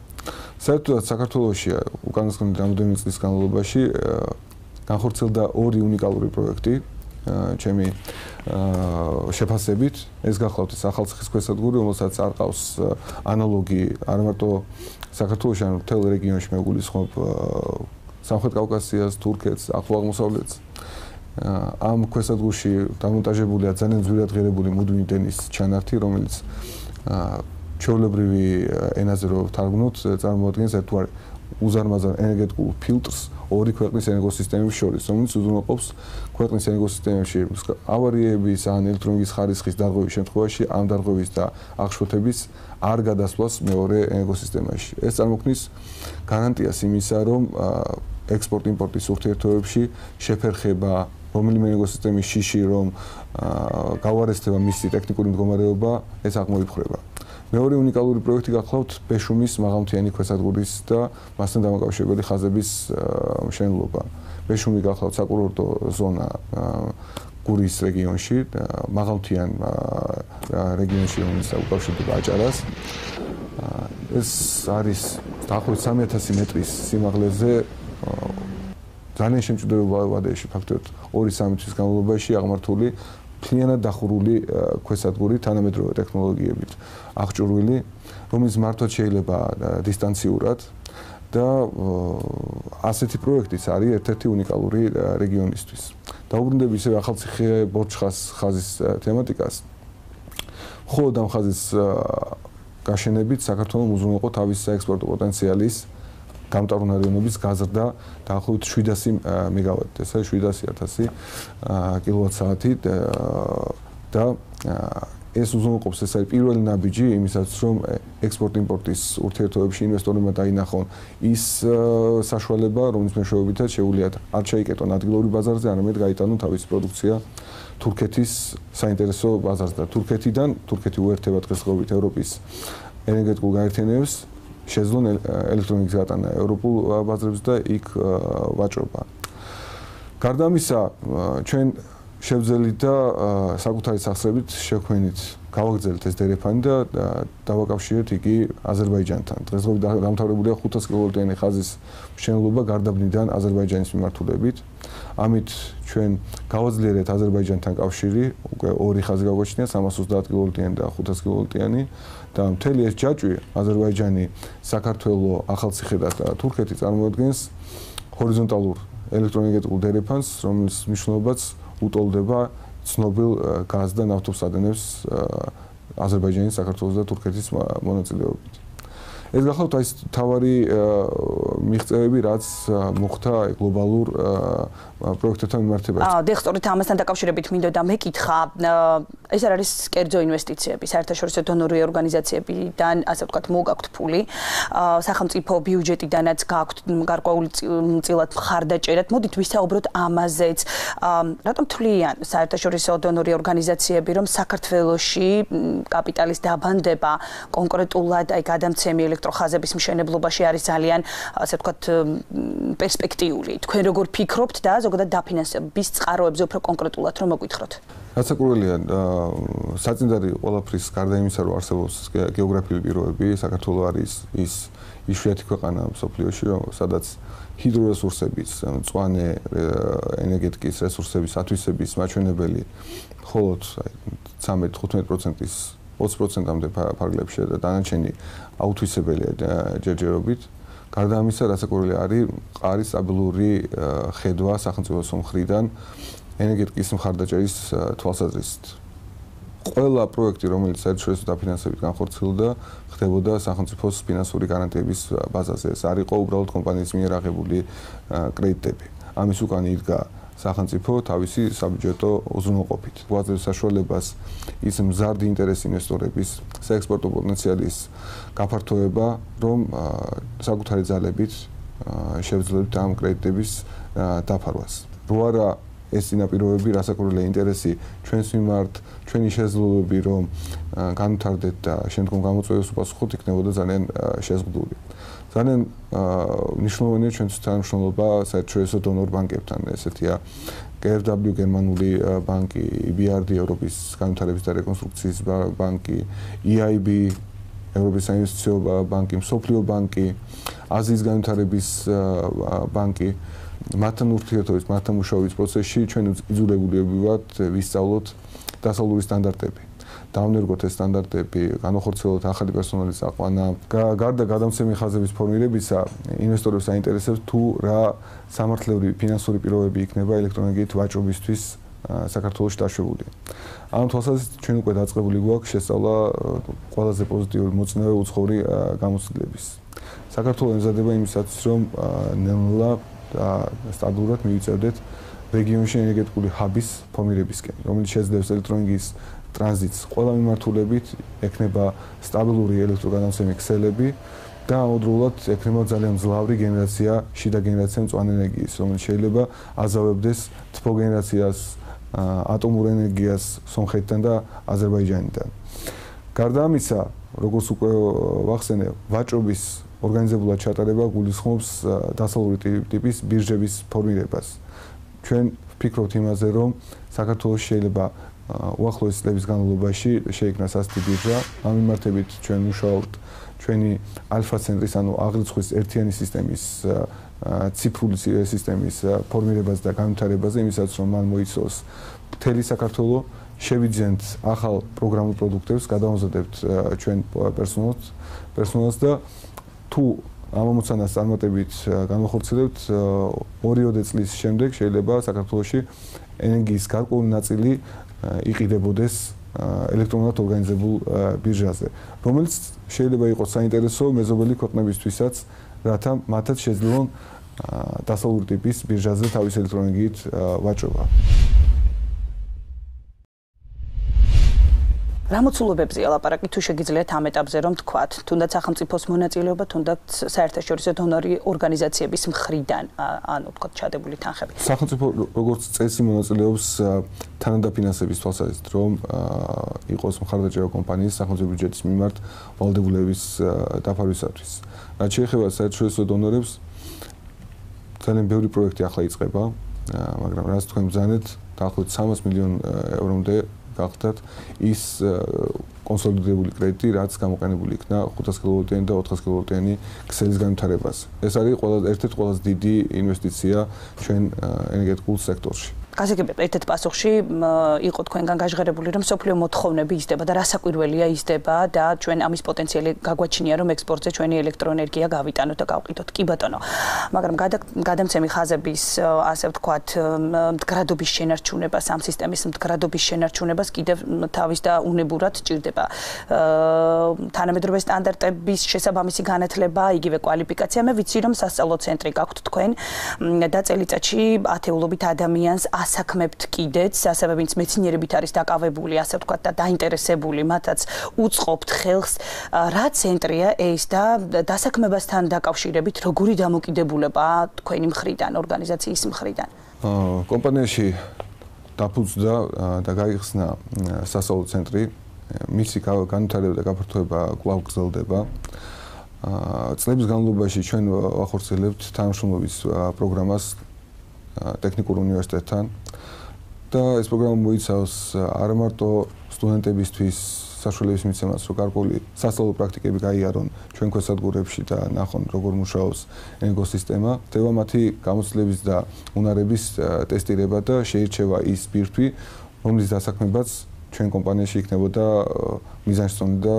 საერთოდ საქართველოში უკანასკნელი რამდენიმე წლის განმავლობაში განხორციელდა ორი უნიკალური პროექტი ჩემი შეფასებით. ეს გახლავთ ახალციხის ქვესადგური, რომელსაც არ ყავს ანალოგი არ მარტო საქართველოში, არამედ მთელ რეგიონში მეგულისხმობ სამხრეთ კავკასიას, თურქეთს, ახლო აღმოსავლეთს. ამ ქვესადგურში დამონტაჟებულია ძალიან ძვირად ღირებული მუდმივი დენის ჩანართი, რომელიც ჩვეულებრივი ენაზე რო ვთარგმნოთ, წარმოადგენს ერთგვარ უზარმაზარ ენერგეტიკულ ფილტრს ორი ქვეყნის ენერგოსისტემების შორის, რომელიც უზრუნველყოფს ქვეყნის ენერგოსისტემებში ავარიების ან ელექტროენერგიის ხარისხის დარღვევის შემთხვევაში ამ დარღვევის და აღშფოთების არ გადასვლას მეორე ენერგოსისტემაში. ეს წარმოქმნის გარანტიას იმისა, რომ ექსპორტ-იმპორტის ურთიერთობებში შეფერხება რომელიმე ენერგოსისტემის შიში რომ გავარესდება მისი ტექნიკური მდგომარეობა, ეს აღმოიფხვრება. მეორე უნიკალური პროექტი გახლავთ ბეშუმის მაღალმთიანი ქვესადგურის და მასთან დამაკავშირებელი ხაზების მშენებლობა. ბეშუმი გახლავთ საკურორტო ზონა გურიის რეგიონში, მაღალმთიან რეგიონში, რომელიც უკავშირდება აჭარას. ეს არის დაახლოებით 3000 მეტრის სიმაღლეზე ძალიან შემჭირდებელ ვადებში, ფაქტობრივად 2-3 თვის განმავლობაში აღმართული მთლიანად დახურული ქვესადგური თანამედროვე ტექნოლოგიებით აღჭურვილი, რომელიც მართლაც შეიძლება დისტანციურად და ასეთი პროექტიც არის ერთ-ერთი უნიკალური რეგიონისთვის. დაუბრუნდები ისევ ახალციხე ბორჩხას ხაზის თემატიკას. მხოლოდ ამ ხაზის გაშენებით საქართველოს უზრუნველყო თავის საექსპორტო პოტენციალის გამტარუნარიანობის გაზრდა დაახლოებით 700 მეგავატი, ეს არის 700.000 კილოვატ-საათი და ეს უზრუნველყოფს, ეს არის პირველი ნაბიჯი იმისაც, რომ ექსპორტ-იმპორტის ურთიერთობებში ინვესტორებმა დაინახონ ის საშუალება, რომლის მეშვეობითაც შეუძლიათ არ ჩაიკეტონ ადგილობრივ ბაზარზე, არამედ გაიტანონ თავისი პროდუქცია თურქეთის საინტერესო ბაზარზე და თურქეთი უერთდება დღესდღეობით ევროპის ენერგეტიკულ გაერთიანებას შეძლონ ელექტროენერგიის გატანა ევროპულ ბაზრებს და იქ ვაჭრობა. გარდა ამისა, ჩვენ შევძელით და საკუთარი სახსრებით შექმნით გავაგრძელეთ ეს დერეფანი და დავაკავშირეთ იგი აზერბაიჯანთან. დღესდღეობით დამთავრებულია 500 კილოვატიანი ხაზის მშენებლობა გარდაბნიდან აზერბაიჯანის მიმართულებით. ამით ჩვენ გავაძლიერეთ აზერბაიჯანთან კავშირი, უკვე ორი ხაზი გაგვაჩნია 330 კილოვატიანი და 500 კილოვატიანი და მთელი ეს ჯაჭვი აზერბაიჯანი, საქართველო, ახალციხე და თურქეთი წარმოადგენს ჰორიზონტალურ ელექტროენერგეტიკულ დერეფანს, რომლის მნიშვნელობაც უტოლდება ცნობილ გაზ და ნავთობს ადენებს აზერბაიჯანის, საქართველოს და თურქეთის მონაწილეობით. ეს გახლავთ ის თავარი მიღწევები, რაც მოხდა გლობალურ პროექტებთან მიმართებაში. დიახ, ამასთან დაკავშირებით მინდოდა მეკითხა, ეს არ არის კერძო ინვესტიციები, საერთაშორისო დონორი ორგანიზაციებიდან, ასე ვთქვათ, მოგაქვთ ფული, სახელმწიფო ბიუჯეტიდანაც გაქვთ გარკვეულწილად მხარდაჭერად. მოდით ვისაუბროთ ამაზეც. რატომ თვლიან საერთაშორისო დონორი ორგანიზაციები, რომ საქართველოში კაპიტალის დაბანდება კონკრეტულად აი გადამცემი ელექტროხაზების მშენებლობაში არის ძალიან, ასე ვთქვათ, პერსპექტიული. თქვენ როგორ ფიქრობთ და ზოგადად დაფინანსების წყაროებზე უფრო კონკრეტულად რომ მოგვითხროთ? რაცაკურველია, საწინდარი ყველაფრის გარდა იმისა, რომ არსებობს გეოგრაფიული პირობები, საქართველო არის ის იშვიათი ქვეყანა მსოფლიოში, სადაც ჰიდრორესურსების, მწვანე ენერგეტიკის რესურსების ათვისების მაჩვენებელი მხოლოდ 13-15%-ის 20%-მდე ფარგლებში და დანარჩენი აუთვისებელია ჯერჯერობით. გარდა ამისა, რასაკვირველი არის მყარი სტაბილური ხედვა სახელმწიფოს მხრიდან ენერგეტიკის მხარდაჭერის თვალსაზრისით. ყველა პროექტი, რომელიც საერთაშორისო დაფინანსებით განხორციელდა, ხდებოდა სახელმწიფოს ფინანსური გარანტიების ბაზაზე. ეს არ იყო უბრალოდ კომპანიის მიერ აღებული კრედიტები. ამის უკან იდგა სახელმწიფო თავისი საბიუჯეტო უზრუნველყოფით. გვაძლევს საშუალებას ის მზარდი ინტერესი ინვესტორების საექსპორტო პოტენციალის გაფართოება, რომ საკუთარი ძალებით შევძლებთ ამ კრედიტების დაფარვას. რო არა ეს წინაპირობები, რასაკვირველია ინტერესი ჩვენს მიმართ, ჩვენი შესაძლებლობები რომ განვითარდეთ და შემდგომ გამოწვევებს უპასუხოთ იქნებოდა ძალიან შეზღუდული. ძალიან მნიშვნელოვანია ჩვენთვის თანამშრომლობა საერთაშორისო დონორ ბანკებთან, ესეთია KfW გერმანული ბანკი, EBRD ევროპის განვითარების და რეკონსტრუქციის ბანკი, EIB ევროპის საინვესტიციო ბანკი, მსოფლიო ბანკი, აზიის განვითარების ბანკი. მათთან ურთიერთობის, მათთან მუშაობის პროცესში ჩვენ იძულებული ვართ ვისწავლოთ დასავლური სტანდარტები. დავნერგოთ ეს სტანდარტები, განახორციელოთ ახალი პერსონალის აყვანა. გარდა გადამცემი ხაზების ფორმირებისა, ინვესტორებს აინტერესებს თუ რა სამართლებრივი ფინანსური პირობები იქნება ელექტროენერგიით ვაჭრობისთვის საქართველოში დაშვებული. ამ თვალსაზრისით ჩვენ უკვე დაწყებული გვაქვს შესწავლა ყველაზე პოზიტიური მოწინავე უცხოური გამოცდილების. საქართველოს ემზადება იმისათვის, რომ ნელ-ნელა და სტაბილურად მივიწევდეთ რეგიონში ენერგეტიკული ჰაბის ფორმირებისკენ, რომელიც შეძლებს ელექტროენერგიის ტრანზიტს ყველა მიმართულებით, ექნება სტაბილური ელექტროგადამცემი ქსელები და ამავდროულად ექნება ძალიან მძლავრი გენერაცია, შიდა გენერაცია მწვანე ენერგიის, რომელიც შეიძლება აზავებდეს თბო გენერაციას, ატომურ ენერგიას სომხეთიდან და აზერბაიჯანიდან. გარდა ამისა, როგორც უკვე ვახსენე, ვაჭრობის ორგანიზებულად ჩატარება გულისხმობს დასავლური ტიპის ბირჟების ფორმირებას. ჩვენ ვფიქრობთ იმაზე, რომ საქართველოს შეიძლება უახლოესი წლების განმავლობაში შეიქმნას ასეთი ბირჟა. ამ მიმართებით ჩვენ მუშაობთ ჩვენი ალფა ცენტრის, ანუ აღრიცხვის ერთიანი სისტემის, ციფრული სისტემის ფორმირებას და განვითარებაზე, იმისაც რომ მან მოიცოს მთელი საქართველო, შევიძენთ ახალ პროგრამულ პროდუქტებს, გადავამზადებთ ჩვენ პერსონალს და თუ ამ ამოცანას წარმატებით განვახორციელებთ, 2-3 წლის შემდეგ შეიძლება საქართველოში ენერგიის გარკვეული ნაწილი იყიდებოდეს ელექტრონულად ორგანიზებულ ბირჟაზე, რომელიც შეიძლება იყოს საინტერესო მეზობელი ქვეყნებისთვისაც, რათა მათაც შეძლონ დასავლური ტიპის ბირჟაზე თავის ელექტროენერგიით ვაჭრობა. რა მოცულობებზია ლაპარაკი, თუ შეგიძლიათ ამ ეტაპზე რომ თქვათ, თუნდაც სახელმწიფოს მონაწილეობა, თუნდაც საერთაშორისო დონორი ორგანიზაციების მხრიდან, ანუ თქვათ ჩადებული თანხები. სახელმწიფო როგორც წესი მონაწილეობს თანადაფინანსების თვალსაზრისით, რომ იყოს მხარდაჭერა კომპანიის სახელმწიფო ბიუჯეტის მიმართ ვალდებულების დაფარვისათვის. რაც შეეხება საერთაშორისო დონორებს, ძალიან ბევრი პროექტი ახლა იწყება, მაგრამ რაც თქვენ ბრძანეთ, დაახლოებით 300 მილიონ ევრომდე გახდათ ის კონსოლიდირებული კრედიტი, რაც გამოყენებული იქნა 500 კილოვატიანი და 400 კილოვატიანი ქსელის განვითარებას. ეს არის ერთ-ერთი ყველაზე დიდი ინვესტიცია ჩვენ ენერგეტიკულ სექტორში. გასაგებია, ერთ-ერთ პასუხში იყო თქვენგან გაჟღერებული, რომ სოფლიო მოთხოვნები იზრდება და რასაკვირველია იზრდება და ჩვენ ამის პოტენციალი გაგვაჩნია, რომ ექსპორტზე ჩვენი ელექტროენერგია გავიტანოთ და გავყიდოთ. კი ბატონო, მაგრამ გადამცემი ხაზების, ასე ვთქვათ, მდგრადობის შენარჩუნებას, ამ სისტემის მდგრადობის შენარჩუნებას კიდევ თავის და უნებურად ჭირდება. თანამედროვე სტანდარტების შესაბამისი განათლება, იგივე კვალიფიკაცია. მე ვიცი, რომ სასწავლო ცენტრი გაქვთ თქვენ და წელიწადში ათეულობით ადამიანს ასაქმებთ კიდეც, ასევე ვინც მეცნიერებით არის დაკავებული, ასე ვთქვათ, და დაინტერესებული, მათაც უწყობთ ხელს. რა ცენტრია ეს და დასაქმებასთან დაკავშირებით როგორი დამოკიდებულება თქვენი მხრიდან, ორგანიზაციის მხრიდან? კომპანიაში დაფუძნდა და გაიხსნა სასწავლო ცენტრი, მისი განვითარება და გაფართოება კვლავ გრძელდება. წლების განმავლობაში ჩვენ ვახორციელებთ თანამშრომლობის პროგრამას ტექნიკურ უნივერსიტეტთან და ეს პროგრამა მოიცავს არა მარტო სტუდენტებისთვის საშუალების მიცემას, რომ გარკვეული სასწავლო პრაქტიკები გაიარონ ჩვენ ქვესადგურებში და ნახონ როგორ მუშაობს ენერგოსისტემა, ხდება მათი გამოცდილების და უნარების ტესტირება და შეირჩევა ის ბირთვი, რომლის დასაქმებაც ჩვენ კომპანიაში იქნებოდა მიზანშეწონილი და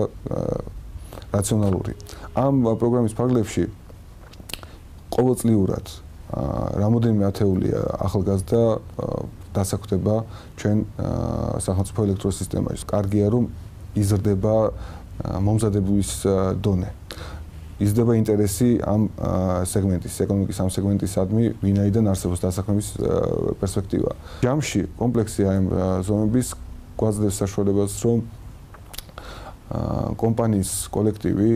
რაციონალური. ამ პროგრამის ფარგლებში ყოველწლიურად რამოდენიმე ათეული ახალგაზრდა დასაქმდება ჩვენ სახელმწიფო ელექტროსისტემაში. კარგია, რომ იზრდება მომზადებულის დონე. იზრდება ინტერესი ამ სეგმენტის, ეკონომიკის ამ სეგმენტისადმი, ვინაიდან არსებობს დასაქმების პერსპექტივა. ჯამში კომპლექსია ამ ზონების გვაძლევს საშუალებას, რომ კომპანიის კოლექტივი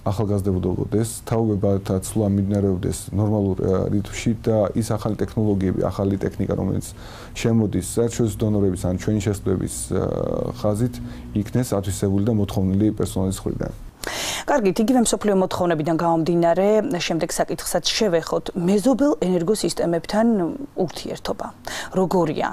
ახალგაზრდებოდეს, თაობებათა ცვლა მიმდინარეობდეს ნორმალურ რიტმში და ის ახალი ტექნოლოგიები, ახალი ტექნიკა, რომელიც შემოდის საერთაშორისო დონორების ან ჩვენი შესწავლების ხაზით, იქნეს ათვისებული და მოთხოვნილი პერსონალის მხრიდან. კარგით, იგივე მსოფლიო მოთხოვნებიდან გამომდინარე, შემდეგ საკითხსაც შევეხოთ მეზობელ ენერგოსისტემებთან ურთიერთობა. როგორია?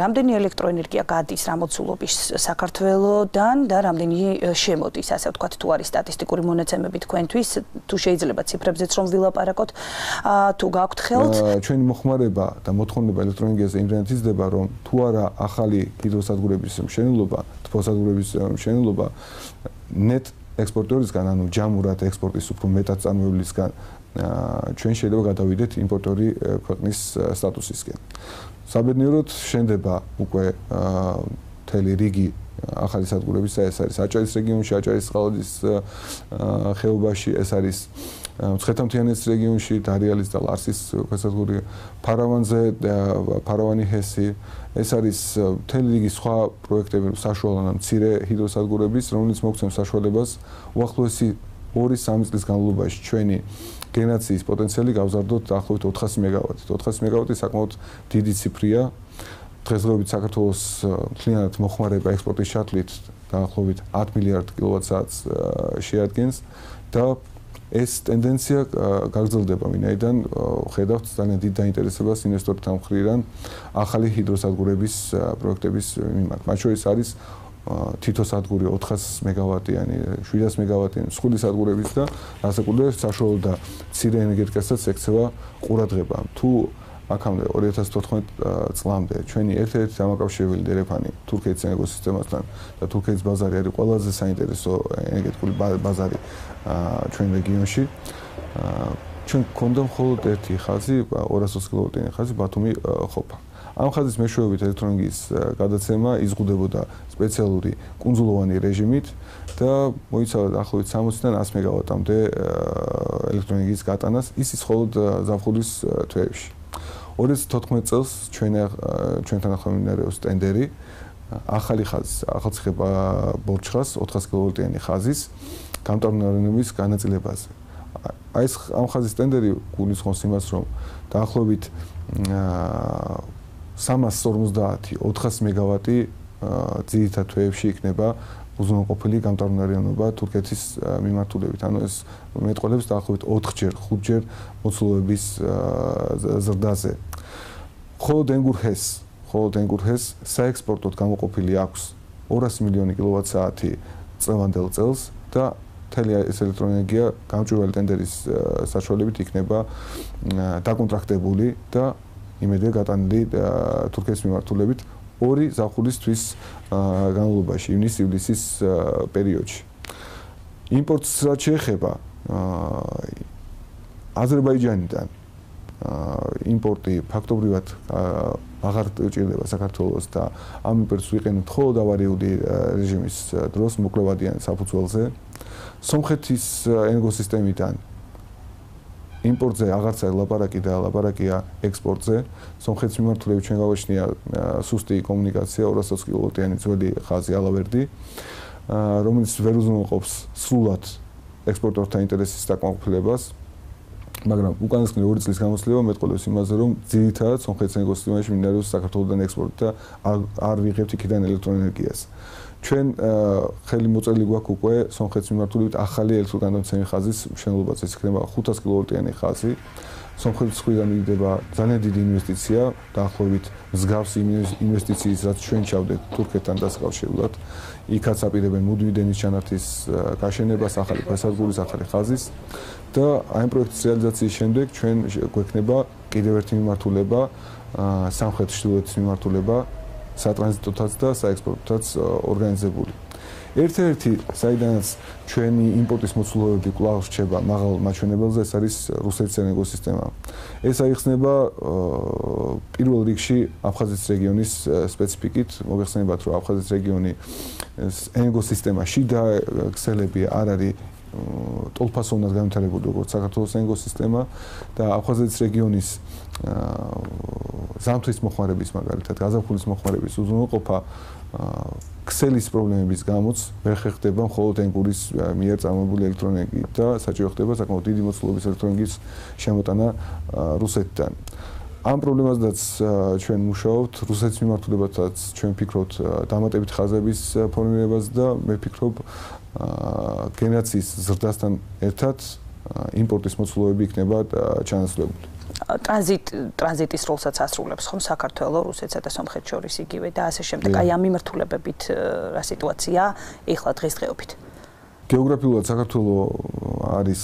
რამდენი ელექტროენერგია გადის რამოცულობის საქართველოსთან და რამდენი შემოდის, ასე ვთქვათ, თუ არის სტატისტიკური მონაცემები თქვენთვის, თუ შეიძლება ციფრებზეც რომ ვილაპარაკოთ, თუ გაქვთ ხელთ? ჩვენი მოხმარება და მოთხოვნება ელექტროენერგიაზე იმდენად იზრდება, რომ თუ არა ახალი ჰიდროსადგურების მშენებლობა, თბოსადგურების მშენებლობა, ნეტ ექსპორტერისგან, ანუ ჯამურად ექსპორტის უფრო მეტად წარმოებულისგან ჩვენ შეიძლება გადავიდეთ იმპორტორი ქვეყნის სტატუსისკენ. საბედნიეროდ შენდება უკვე მთელი რიგი ახალი სადგურებისა, ეს არის აჭარის რეგიონში, აჭარის წყალოდის ხეობაში, ეს არის მცხეთა-მთიანეთის რეგიონში, დარიალის და ლარსის ქვესადგური, ფარავანზე, ფარავანი ჰესი, ეს არის მთელი რიგი სხვა პროექტები, საშუალო და მცირე ჰიდროსადგურების, რომელიც მოგცემს საშუალებას უახლოესი 2-3 წლის განმავლობაში ჩვენი გენერაციის პოტენციალი გავზარდოთ დაახლოებით 400 მეგავატით. 400 მეგავატი საკმაოდ დიდი ციფრია. დღესდღეობით საქართველოს მთლიანად მოხმარება ექსპორტის ჩათვლით დაახლოებით 10 მილიარდ კილოვატ-საათს შეადგენს და ეს ტენდენცია გაგრძელდება, ვინაიდან ხედავთ ძალიან დიდ დაინტერესებას ინვესტორთა მხრიდან ახალი ჰიდროსადგურების პროექტების მიმართ. მათ შორის არის თითო სადგური 400 მეგავატიანი, 700 მეგავატიანი მსხვილი სადგურების და რასაკვირველია საშუალო და მცირე ენერგეტიკასაც ექცევა ყურადღება. თუ აქამდე 2014 წლამდე ჩვენი ერთ-ერთი დამაკავშირებელი დერეფანი თურქეთის ენერგოსისტემასთან და თურქეთის ბაზარი არის ყველაზე საინტერესო ენერგეტიკული ბაზარი ჩვენ რეგიონში. ჩვენ გქონდა მხოლოდ ერთი ხაზი, 220 კილოვატიანი ხაზი ბათუმი-ხოფა. ამ ხაზის მეშვეობით ელექტროენერგიის გადაცემა იზღუდებოდა სპეციალური კუნძულოვანი რეჟიმით და მოიცავდა დაახლოებით 60-დან 100 მეგავატამდე ელექტროენერგიის გატანას, ისიც მხოლოდ ზაფხულის თვეებში. 2014 წელს ჩვენთან ახლა მიმდინარეობს ტენდერი ახალი ხაზის, ახალციხე ბორჩხას 400 კილოვატიანი ხაზის გამტარუნების განაწილებაზე. აი ეს ამ ხაზის ტენდერი გულისხმობს იმას, რომ დაახლოებით 350-400 მეგავატი ძირითად თვეებში იქნება უზრუნველყოფილი გამტარუნარიანობა თურქეთის მიმართულებით. ანუ ეს მეტყველებს დაახლოებით 4-ჯერ, 5-ჯერ მოცულობების ზრდაზე. მხოლოდ ენგურჰეს საექსპორტოდ გამოყოფილი აქვს 200 მილიონი კილოვატ-საათი წლევანდელ წელს და მთელი ეს ელექტროენერგია გამჭვირვალე ტენდერის საშუალებით იქნება დაკონტრაქტებული და იმედია გატანილი თურქეთის მიმართულებით 2 ზაფხულისთვის განმავლობაში, ივნის-ივლისის პერიოდში. იმპორტს რაც შეეხება აზერბაიჯანიდან იმპორტი ფაქტობრივად აღარ ჭირდება საქართველოს და ამ იმპორტს ვიყენებთ მხოლოდ ავარიული რეჟიმის დროს მოკლევადიან საფუძველზე. სომხეთის ენერგოსისტემიდან იმპორტზე აღარც არის ლაპარაკი და ლაპარაკია ექსპორტზე. სომხეთის მიმართულებით ჩვენ გავაჩნია სუსტი კომუნიკაცია 220 კილოვატიანი ძველი ხაზი ალავერდი, რომელიც ვერ უზრუნველყოფს სრულად ექსპორტორთა ინტერესის დაკმაყოფილებას, მაგრამ უკანასკნელი 2 წლის გამოცდილება მეტყველებს იმაზე, რომ ძირითადად სომხეთის ენერგოსისტემაში მიმდინარეობს საქართველოსთან ექსპორტი და არ ვიღებთ იქიდან ელექტროენერგიას. ჩვენ ხელი მოწელი გვაქვს უკვე სომხეთის მიმართულებით ახალი ელექტროგადაცემის ხაზის მშენებლობაზე. ეს იქნება 500 კილოვატიანი ხაზი. სომხეთის მხრიდან მიგდება ძალიან დიდი ინვესტიცია, დაახლოებით მსგავსი ინვესტიციის, რაც ჩვენ ჩავდეთ თურქეთთან დასაკავშირებლად. იქაც აპირებენ მუდმივი დენის ჩანართის გაშენებას, ახალი ქვესადგურის, ახალი ხაზის და აი ამ პროექტის რეალიზაციის შემდეგ ჩვენ გვექნება კიდევ ერთი მიმართულება, სამხრეთ-ჩრდილოეთის მიმართულება, სატრანზიტოთაც და საექსპორტოთაც ორგანიზებული. ერთ-ერთი საიდანაც ჩვენი იმპორტის მოცულობები კვლავ რჩება მაღალ მაჩვენებელზე, ეს არის რუსეთის ენერგოსისტემა. ეს აიხსნება პირველ რიგში აფხაზეთის რეგიონის სპეციფიკით. მოგეხსენებათ, რომ აფხაზეთის რეგიონი ენერგოსისტემაში და ქსელები არ არის ტოლფასოვნად განვითარებული როგორც საქართველოს ენერგოსისტემა და აფხაზეთის რეგიონის ზამთრის მოხმარების მაგალითად გაზაფხულის მოხმარების უზრუნველყოფა ქსელის პრობლემების გამოც ვერ ხერხდება მხოლოდ ენგურის მიერ წარმოებული ელექტროენერგიით და საჭირო ხდება საკმაოდ დიდი მოცულობის ელექტროენერგიის შემოტანა რუსეთიდან. ამ პრობლემაზედაც ჩვენ მუშაობთ, რუსეთის მიმართულებათაც ჩვენ ვფიქრობთ დამატებით ხაზების ფორმირებას და მე ვფიქრობ გენერაციის ზრდასთან ერთად იმპორტის მოცულობები იქნება ჩანაცვლებული. ტრანზიტის როლსაც ასრულებს ხომ საქართველოს, რუსეთსა და სომხეთს შორის იგივე და ასე შემდეგ. აი ამ მიმართულებებით რა სიტუაცია ეხლა დღესდღეობით? გეოგრაფიულად საქართველოს არის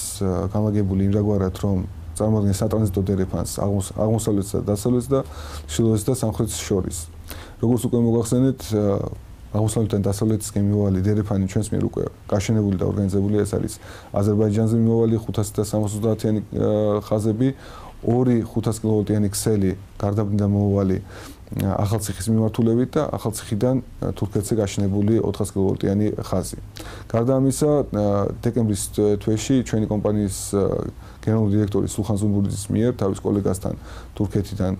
განლაგებული იმგვარად, რომ წარმოადგენს სატრანზიტო დერეფანს აღმოსავლეთსა და დასავლეთს და ჩრდილოეთს და სამხრეთს შორის. როგორც უკვე მოგახსენეთ, აღმოსავლეთიდან დასავლეთისკენ მიმავალი დერეფანი ჩვენს მიერ უკვე გაშენებული და ორგანიზებული ეს არის აზერბაიჯანზე მიმავალი 530-იანი ხაზები, 2 500 კილოვოლტიანი ქსელი გარდაბნიდან მომავალი ახალციხის მიმართულებით და ახალციხიდან თურქეთზე გაშენებული 400 კილოვოლტიანი ხაზი. გარდა ამისა, დეკემბრის თვეში ჩვენი კომპანიის გენერალური დირექტორი სულხან ზუმბურიძის მიერ თავის კოლეგასთან თურქეთიდან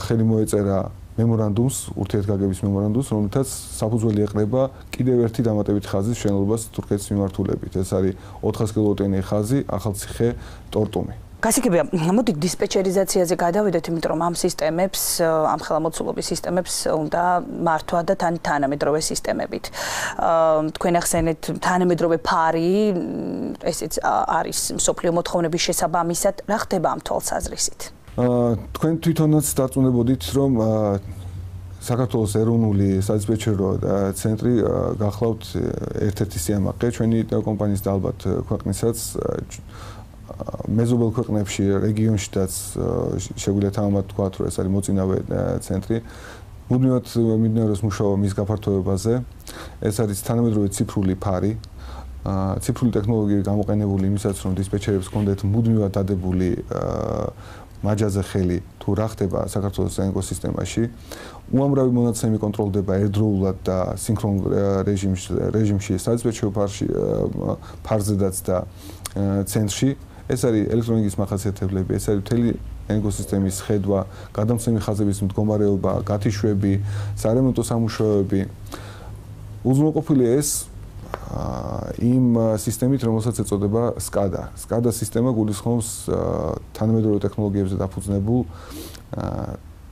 ხელი მოეწერა მემორანდუმს, ურთიერთგაგების მემორანდუმს, რომლითაც საფუძველი ეყრება კიდევ ერთი დამატებითი ხაზის მშენებლობას თურქეთის მიმართულებით. ეს არის 400 კილოვოლტიანი ხაზი ახალციხე ტორტუმი. გასიკებია, მოდი დისპეჩერიზაციაზე გადავიდეთ, იმიტომ რომ ამ სისტემებს, ამ ხელმოცულობის სისტემებს უნდა მართვა და თანამედროვე სისტემებით. თქვენ ახსენეთ თანამედროვე ფარი, ესეც არის მსოფლიო მოთხოვნების შესაბამისად, რა ხდება ამ თვალსაზრისით? თქვენ თვითონაც დარწმუნებოდით, რომ საქართველოს ეროვნული სადისპეჩერო ცენტრი გახლავთ ერთ-ერთი სიამაყე ჩვენი კომპანიის და ალბათ ქვეყნისაც მეზობელ ქვეყნებში, რეგიონშიც შეგვიძლია თამამად თქვათ, რომ ეს არის მოწინავე ცენტრი. მუდმივად მიმდინარეობს მუშაობა მის გაფართოებაზე. ეს არის თანამედროვე ციფრული ფარი, ციფრული ტექნოლოგიები გამოყენებული იმისაც, რომ დისპეჩერებს ჰქონდეთ მუდმივად დადებული მაჯაზე ხელი თუ რა ხდება საქართველოს ენერგოსისტემაში. უამრავი მონაცემი კონტროლდება ერთდროულად და სინქრონულ რეჟიმში სადისპეჩერო ფარზედაც და ცენტრში. ეს არის ელექტროენერგიის მახასიათებლები, ეს არის მთელი ენერგოსისტემის ხედვა, გადამცემი ხაზების მდგომარეობა, გათიშვები, სარემონტო სამუშაოები. უზრუნველყოფილია ეს იმ სისტემით, რომელსაც ეწოდება SCADA. SCADA სისტემა გულისხმობს თანამედროვე ტექნოლოგიებზე დაფუძნებულ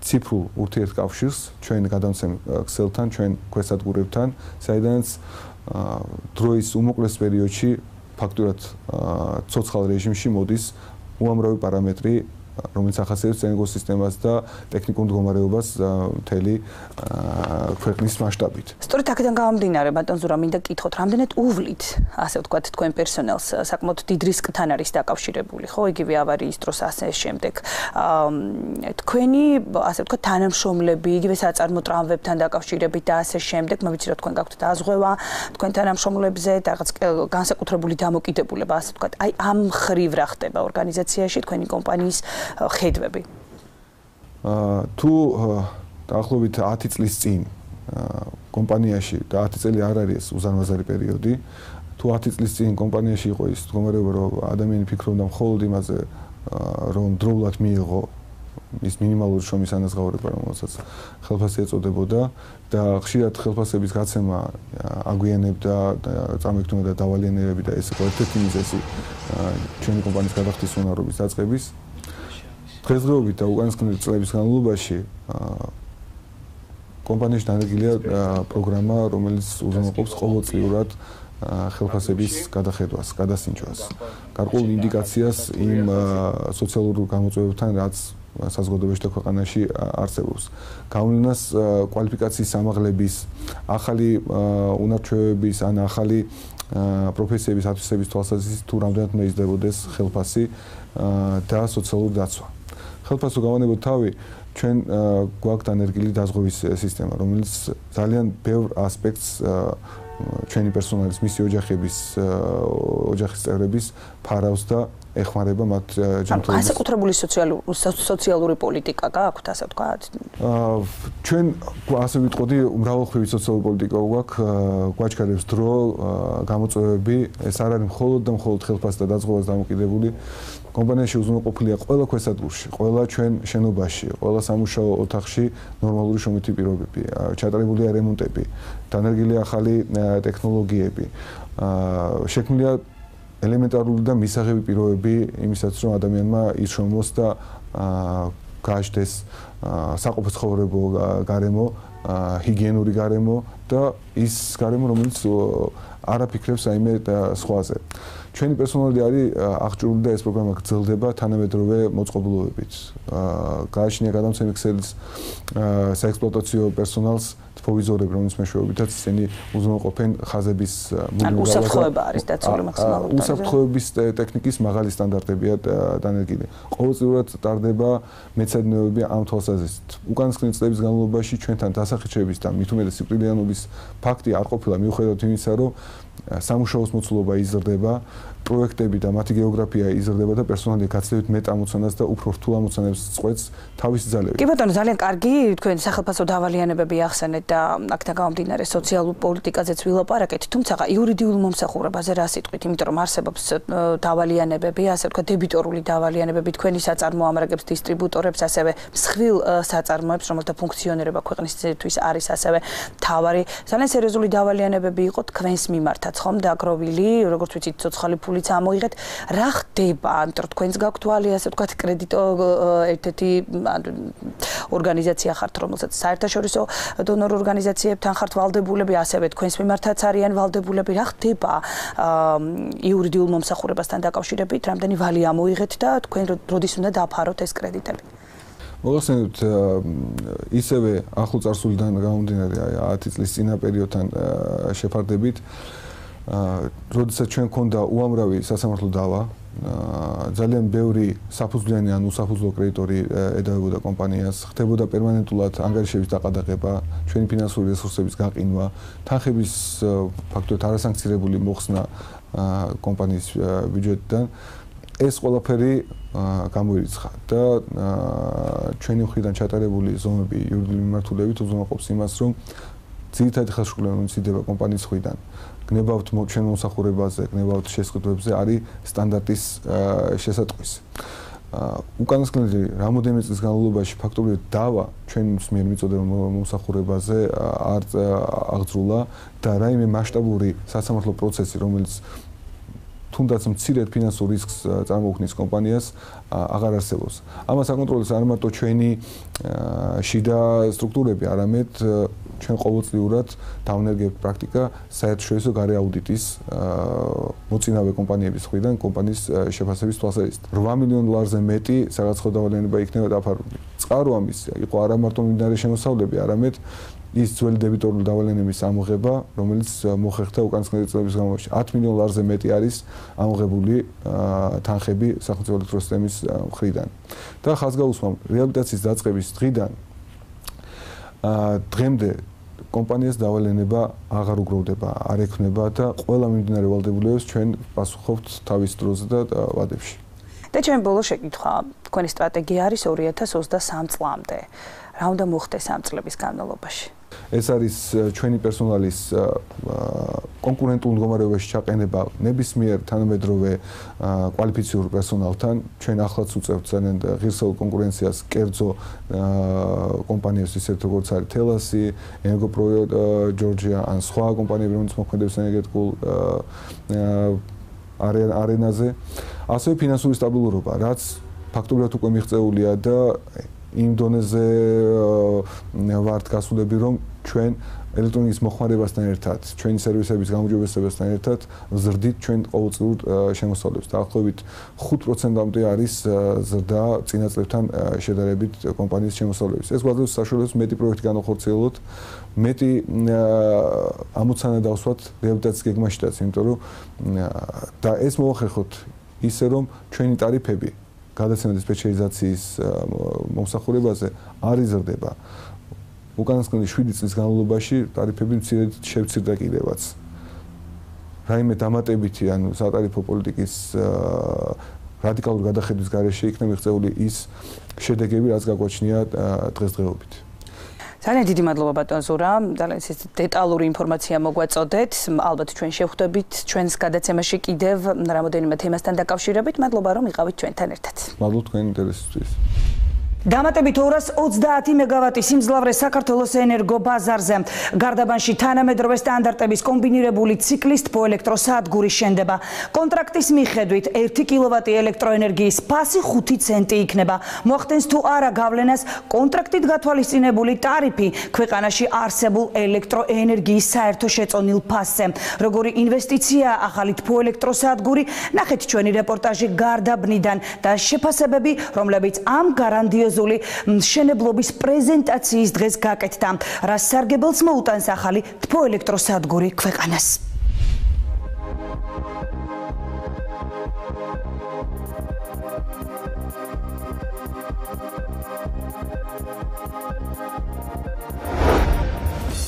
ციფრულ ურთიერთკავშირს ჩვენ გადამცემ ქსელთან, ჩვენ ქვესადგურებთან, საიდანაც დროის უმოკლეს პერიოდში ფაქტურად ცოცხალ რეჟიმში მოდის უამრავი პარამეტრი, რომელიც ახასიათებს ენერგოსისტემას და ტექნიკურ მდგომარეობას მთელი ქვეყნის მასშტაბით. სწორედ აქედან გამომდინარე, ბატონ ზურა, მინდა გკითხოთ, რამდენად უვლით, ასე ვთქვათ, თქვენ პერსონალს საკმაოდ დიდ რისკთან არის დაკავშირებული, ხო, იგივე ავარიის დროს ასე შემდეგ. თქვენი, ასე ვთქვათ, თანამშრომლები, იგივე საწარმო ტრამვებთან დაკავშირებით და ასე შემდეგ, მე ვიცი, რომ თქვენ გაქვთ დაზღვევა თქვენ თანამშრომლებზე და რაღაც განსაკუთრებული დამოკიდებულება, ასე ვთქვათ, აი ამ ხრივ რა ხდება ორგანიზაციაში თქვენი კომპანიის ხედვები. თუ დაახლოებით 10 წლის წინ კომპანიაში და 10 წელი არ არის უზარმაზარი პერიოდი, თუ 10 წლის წინ კომპანიაში იყო ის მდგომარეობა, რომ ადამიანი ფიქრობდა მხოლოდ იმაზე, რომ დროულად მიიღო ის მინიმალური შრომის ანაზღაურება, რომელსაც ხელფასი ეწოდებოდა და ხშირად ხელფასების გაცემა აგვიანებდა და წამოიქმნებოდა დავალიანებები და ეს იყო ერთ-ერთი მიზეზი ჩვენი კომპანიის გადახდის უნარობის დაწყების. დღესდღეობით და უკანასკნელი წლების განმავლობაში კომპანიაში დანერგილია პროგრამა, რომელიც უზრუნველყოფს ყოველწლიურად ხელფასების გადახედვას, გადასინჯვას. გარკვეულ ინდიკაციას იმ სოციალურ გამოწვევებთან, რაც საზოგადოებაში და ქვეყანაში არსებობს. გავლენას კვალიფიკაციის ამაღლების, ახალი უნარჩვევების ან ახალი პროფესიების ათვისების თვალსაზრისით თუ რამდენად მეიზრდებოდეს ხელფასი და სოციალური დაცვა. ხელფასო გავანებოთ თავი, ჩვენ გვაქვს დანერგილი დაზღვევის სისტემა, რომელიც ძალიან ბევრ ასპექტს ჩვენი პერსონალის მისი ოჯახის წევრების ფარავს და ეხმარება მათ ჯანმრთელობის. განსაკუთრებული სოციალური პოლიტიკა გააქვთ, ასე ვთქვათ? ჩვენ ასე ვიტყოდი, მრავალმხრივი სოციალური პოლიტიკა გვაჩქარებს დრო, გამოწვევები, ეს არ არის მხოლოდ და მხოლოდ ხელფასთა დაძღობას დამოკიდებული. კომპანიაში უზრუნველყოფილია ყველა ქვესადგურში, ყველა ჩვენ შენობაში, ყველა სამუშაო ოთახში ნორმალური შრომითი პირობები, ჩატარებულია რემონტები, დანერგილია ახალი ტექნოლოგიები, შექმნილია ელემენტარული და მისაღები პირობები იმისაც, რომ ადამიანმა იშრომოს და გააჩნდეს საყოფაცხოვრებო გარემო, ჰიგიენური გარემო და ის გარემო, რომელიც არ აფიქრებს საიმე სხვაზე. ჩვენი პერსონალი არის აღჭურვილი და ეს პროგრამა გრძელდება თანამედროვე მოწყობილობებით. გააჩნია გადამცემი ქსელის საექსპლუატაციო პერსონალს, პროვიზორები, რომელიც მეშვეობითაც ისინი უზრუნველყოფენ ხაზების მუდმივ უსაფრთხოება არის დაცული მაქსიმალურად. უსაფრთხოების ტექნიკის მაღალი სტანდარტებია დანერგილი. ყოველწლიურად ტარდება მეცადინეობები ამ თვალსაზრისით. უკანასკნელი წლების განმავლობაში ჩვენთან დასახიჩების და მით უმეტეს სიკვდილიანობის ფაქტი არ ყოფილა მიუხედავად იმისა, რომ სამუშაოს მოცულობა იზრდება, პროექტები და მათი გეოგრაფია იზრდება და პერსონალი გაცილებით მეტ ამოცანას და უფრო რთულ ამოცანებს წყვეტს თავისი ძალებით. კი ბატონო, ძალიან კარგი, თქვენ სახელმწიფო დავალიანებები ახსენეთ და აქთან გამომდინარე სოციალურ პოლიტიკაზეც ვილაპარაკეთ, თუმცა იურიდიულ მომსახურებაზე რა სიტყვით, იმიტომ რომ არსებობს დავალიანებები, ასე ვთქვათ, დებიტორული დავალიანებები, თქვენი საწარმოამარაგებს, დისტრიბუტორებს, ასევე მსხვილ საწარმოებს, რომელთა ფუნქციონირება ქვეყნისთვის არის ასევე მთავარი. ძალიან სერიოზული დავალიანებები იყო თქვენს მიმართაც, ხომ დაგროვილი, როგორც ვიცით, ცოცხალი ფულიც ამოიღეთ. რა ხდება? იმიტომ რომ თქვენს გაქვთ თვალი, ასე ვთქვათ, კრედიტო ერთ-ერთი ორგანიზაცია ხართ, რომელსაც საერთაშორისო დონორ ორგანიზაციებთან ხართ ვალდებულები, ასევე თქვენს მიმართაც არიან ვალდებულები. რა ხდება იურიდიულ მომსახურებასთან დაკავშირებით? რამდენი ვალი ამოიღეთ და თქვენ როდის უნდა დაფაროთ ეს კრედიტები? მოგახსენებთ, ისევე ახლო წარსულიდან გამომდინარე 10 წლის წინა პერიოდთან შეფარდებით, როდესაც ჩვენ გქონდა უამრავი სასამართლო დავა, ძალიან ბევრი საფუძვლიანი ან უსაფუძვლო კრედიტორი ედავებოდა კომპანიას, ხდებოდა პერმანენტულად ანგარიშების დაყადაღება, ჩვენი ფინანსური რესურსების გაყინვა, თანხების ფაქტობრივად არასანქცირებული მოხსნა კომპანიის ბიუჯეტიდან. ეს ყველაფერი გამოირიცხა და ჩვენი მხრიდან ჩატარებული ზომები იურიდიული მიმართულებით უზრუნველყოფს იმას, რომ ძირითადი ხელშეკრულება მიცდება კომპანიის მხრიდან. გნებავთ ჩვენ მომსახურებაზე, გნებავთ შესყიდვებზე არის სტანდარტის შესატყვისი. უკანასკნელი რამოდენიმე წლის განმავლობაში ფაქტობრივად დავა ჩვენს მიერ მიწოდებულ მომსახურებაზე არ აღძრულა და რაიმე მასშტაბური სასამართლო პროცესი, რომელიც თუნდაც მცირედ ფინანსურ რისკს წარმოუქმნის კომპანიას აღარ არსებობს. ამას აკონტროლებს არ მარტო ჩვენი შიდა სტრუქტურები, არამედ ჩვენ ყოველწლიურად დავნერგებთ პრაქტიკა საერთაშორისო გარე აუდიტის მოწინავე კომპანიების მხრიდან კომპანიის შეფასების თვალსაზრისით. $8 მილიონზე მეტი საგაცხადო დავალიანება იქნება დაფარული. წყარო ამის იყო არა მარტო მიმდინარე შემოსავლები, არამედ ის ძველი დებიტორული დავალიანების ამოღება, რომელიც მოხერხდა უკანასკნელი წლების განმავლობაში. $10 მილიონზე მეტი არის ამოღებული თანხები სახელმწიფო ელექტროსისტემის მხრიდან. და ხაზგაუსმამ რეაბილიტაციის დაწყების დღიდან დღემდე კომპანიას დავალიანება აღარ უგროვდება, არ ექნება და ყველა მიმდინარე ვალდებულებებს ჩვენ პასუხობთ თავის დროზე და ვადებში. და ჩემი ბოლო შეკითხვა, თქვენი სტრატეგია არის 2023 წლამდე. რა უნდა მოხდეს ამ წლების განმავლობაში? ეს არის ჩვენი პერსონალის კონკურენტულ მდგომარეობაში ჩაყენება ნებისმიერ თანამედროვე კვალიფიციურ პერსონალთან. ჩვენ ახლაც უწევთ ძალიან ღირსეულ კონკურენციას კერძო კომპანიებს, ისეთ როგორც არის თელასი, ენერგოპრო ჯორჯია ან სხვა კომპანიები, რომელიც მოქმედებს ენერგეტიკულ არენაზე. ასევე ფინანსური სტაბილურობა, რაც ფაქტობრივად უკვე მიღწეულია და იმ დონეზე ვართ გასულები, რომ ჩვენ ელექტრონიკის მოხმარებასთან ერთად, ჩვენი სერვისების გამოჯობესებასთან ერთად ვზრდით ჩვენ ყოველწლიურ შემოსავლებს. დაახლოებით 5%-მდე არის ზრდა წინა წლებთან შედარებით კომპანიის შემოსავლების. ეს გვაძლევს საშუალებას მეტი პროექტი განახორციელოთ, მეტი ამოცანა დავსვათ რეაბილიტაციის გეგმაშიც, იმიტომ რომ და ეს მოახერხოთ ისე, რომ ჩვენი ტარიფები გადაცემის სპეციალიზაციის მომსახურებაზე არ იზრდება. უკანასკნელი 7 წლის განმავლობაში ტარიფები მცირედ შევცირდა კიდევაც. რაიმე დამატებითი ანუ სატარიფო პოლიტიკის რადიკალური გადახედვის გარეშე იქნება მიღწეული ის შედეგები, რაც გაგვაჩნია დღესდღეობით. ძალიან დიდი მადლობა ბატონ ზურა, ძალიან დეტალური ინფორმაცია მოგვაწოდეთ. ალბათ ჩვენ შევხვდებით ჩვენს გადაცემაში კიდევ რამოდენიმე თემასთან დაკავშირებით. მადლობა რომ იყავით ჩვენთან ერთად. მადლობა თქვენი ინტერესისთვის. დამატებით 230 მეგავატი სიმძლავრე საქართველოს ენერგო ბაზარზე. გარდაბანში თანამედროვე სტანდარტების კომბინირებული ციკლის თბოელექტროსადგური შენდება. კონტრაქტის მიხედვით 1 კილოვატი ელექტროენერგიის ფასი 5 ცენტი იქნება. მოახდენს თუ არა გავლენას კონტრაქტით გათვალისწინებული ტარიფი ქვეყანაში არსებულ ელექტროენერგიის საერთო შეწონილ ფასზე. როგორი ინვესტიციაა ახალი თბოელექტროსადგური, ნახეთ ჩვენი რეპორტაჟი გარდაბნიდან და შეფასებები, რომლებიც ამ გარანდიოზ მშენებლობის პრეზენტაციის დღეს გაკეთდა. რა სარგებელს მოუტანს ახალი თბოელექტროსადგური ქვეყანას.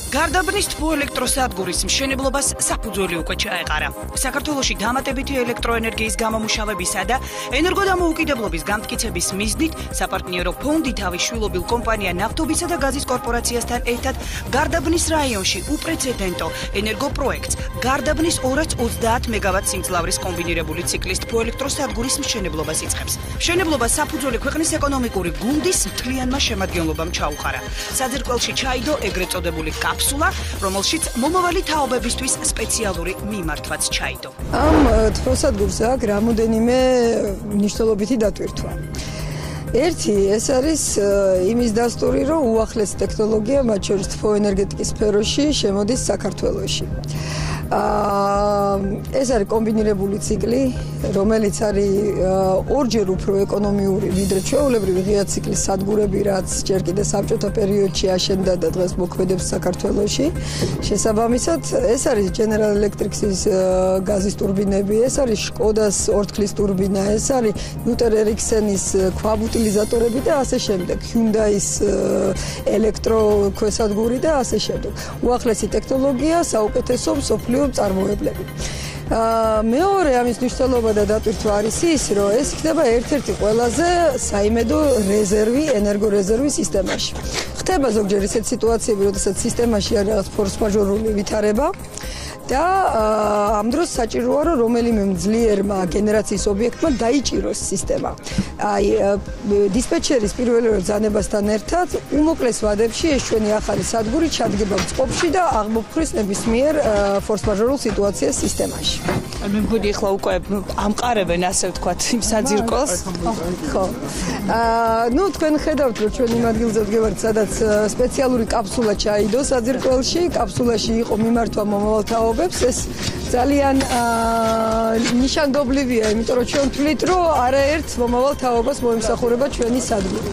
გარდაბნის თბოელექტროსადგურის მშენებლობას საფუძველი უკვე ჩაეყარა. საქართველოში დამატებითი ელექტროენერგიის გამომუშავებისა და ენერგოდამოუკიდებლობის გამტკიცების მიზნით საპარტნიორო ფონდი თავის შვილობილ კომპანია ნავთობისა და გაზის კორპორაციასთან ერთად გარდაბნის რაიონში უპრეცედენტო ენერგოპროექტს გარდაბნის 230 მეგავატ სიმძლავრის კომბინირებული ციკლის თბოელექტროსადგურის მშენებლობას იწყებს. მშენებლობა საფუძველი ქვეყნის ეკონომიკური გუნდის მთლიანმა შემადგენლობამ ჩაუყარა. საძირკველში ჩაიდო ეგრეთ წოდებული კაფსულა, რომელშიც მომავალი თაობებისთვის სპეციალური მიმართვაც ჩაიდო. ამ თბოსადგურს აქვს რამოდენიმე მნიშვნელობითი დატვირთვა. ერთი ეს არის იმის დასტური, რომ უახლესი ტექნოლოგია, მათ შორის თბოენერგეტიკის სფეროში შემოდის საქართველოში. ეს არის კომბინირებული ციკლი, რომელიც არის ორჯერ უფრო ეკონომიური, ვიდრე ჩვეულებრივი ღია ციკლის სადგურები, რაც ჯერ კიდევ საბჭოთა პერიოდში აშენდა და დღეს მოქმედებს საქართველოში. შესაბამისად, ეს არის General Electric-ის გაზის ტურბინები, ეს არის Škoda-ს ორთქლის ტურბინა, ეს არის Nutter Ericsson-ის ქვაბუტილიზატორები და ასე შემდეგ, Hyundai-ის ელექტროქვესადგური და ასე შემდეგ. უახლესი ტექნოლოგია, საუკეთესო მსოფლიო წარმოებლები. მეორე ამის მნიშვნელობა და დატვირთვა არის ის, რომ ეს იქნება ერთ-ერთი ყველაზე საიმედო რეზერვი, ენერგორეზერვი სისტემაში. ხდება ზოგჯერ ისეთი სიტუაციები, როდესაც სისტემაში არის რაღაც ფორს-მაჟორული ვითარება და ამ დროს საჭიროა რომ რომელიმე მძლიერმა გენერაციის ობიექტმა დაიჭიროს სისტემა. აი დისპეჩერის პირველ ბრძანებასთან ერთად უმოკლეს ვადებში ეს ჩვენი ახალი სადგური ჩადგება წყობაში და აღმოფხრის ნებისმიერ ფორს-მაჟორულ სიტუაციას სისტემაში. მე მგონი ახლა უკვე ამყარებენ ასე ვთქვათ იმ საძირკველს. ხო. ნუ თქვენ ხედავთ რომ ჩვენ იმ ადგილზე ვდგევართ, სადაც სპეციალური კაფსულა ჩაიდო საძირკველში, კაფსულაში იყო მიმართვა მომავალ თაობებს. ეს ძალიან ნიშანდობლივია, იმიტომ რომ ჩვენ ვთვლით, რომ არაერთ მომავალ თაობას მოემსახურება ჩვენი სადგური.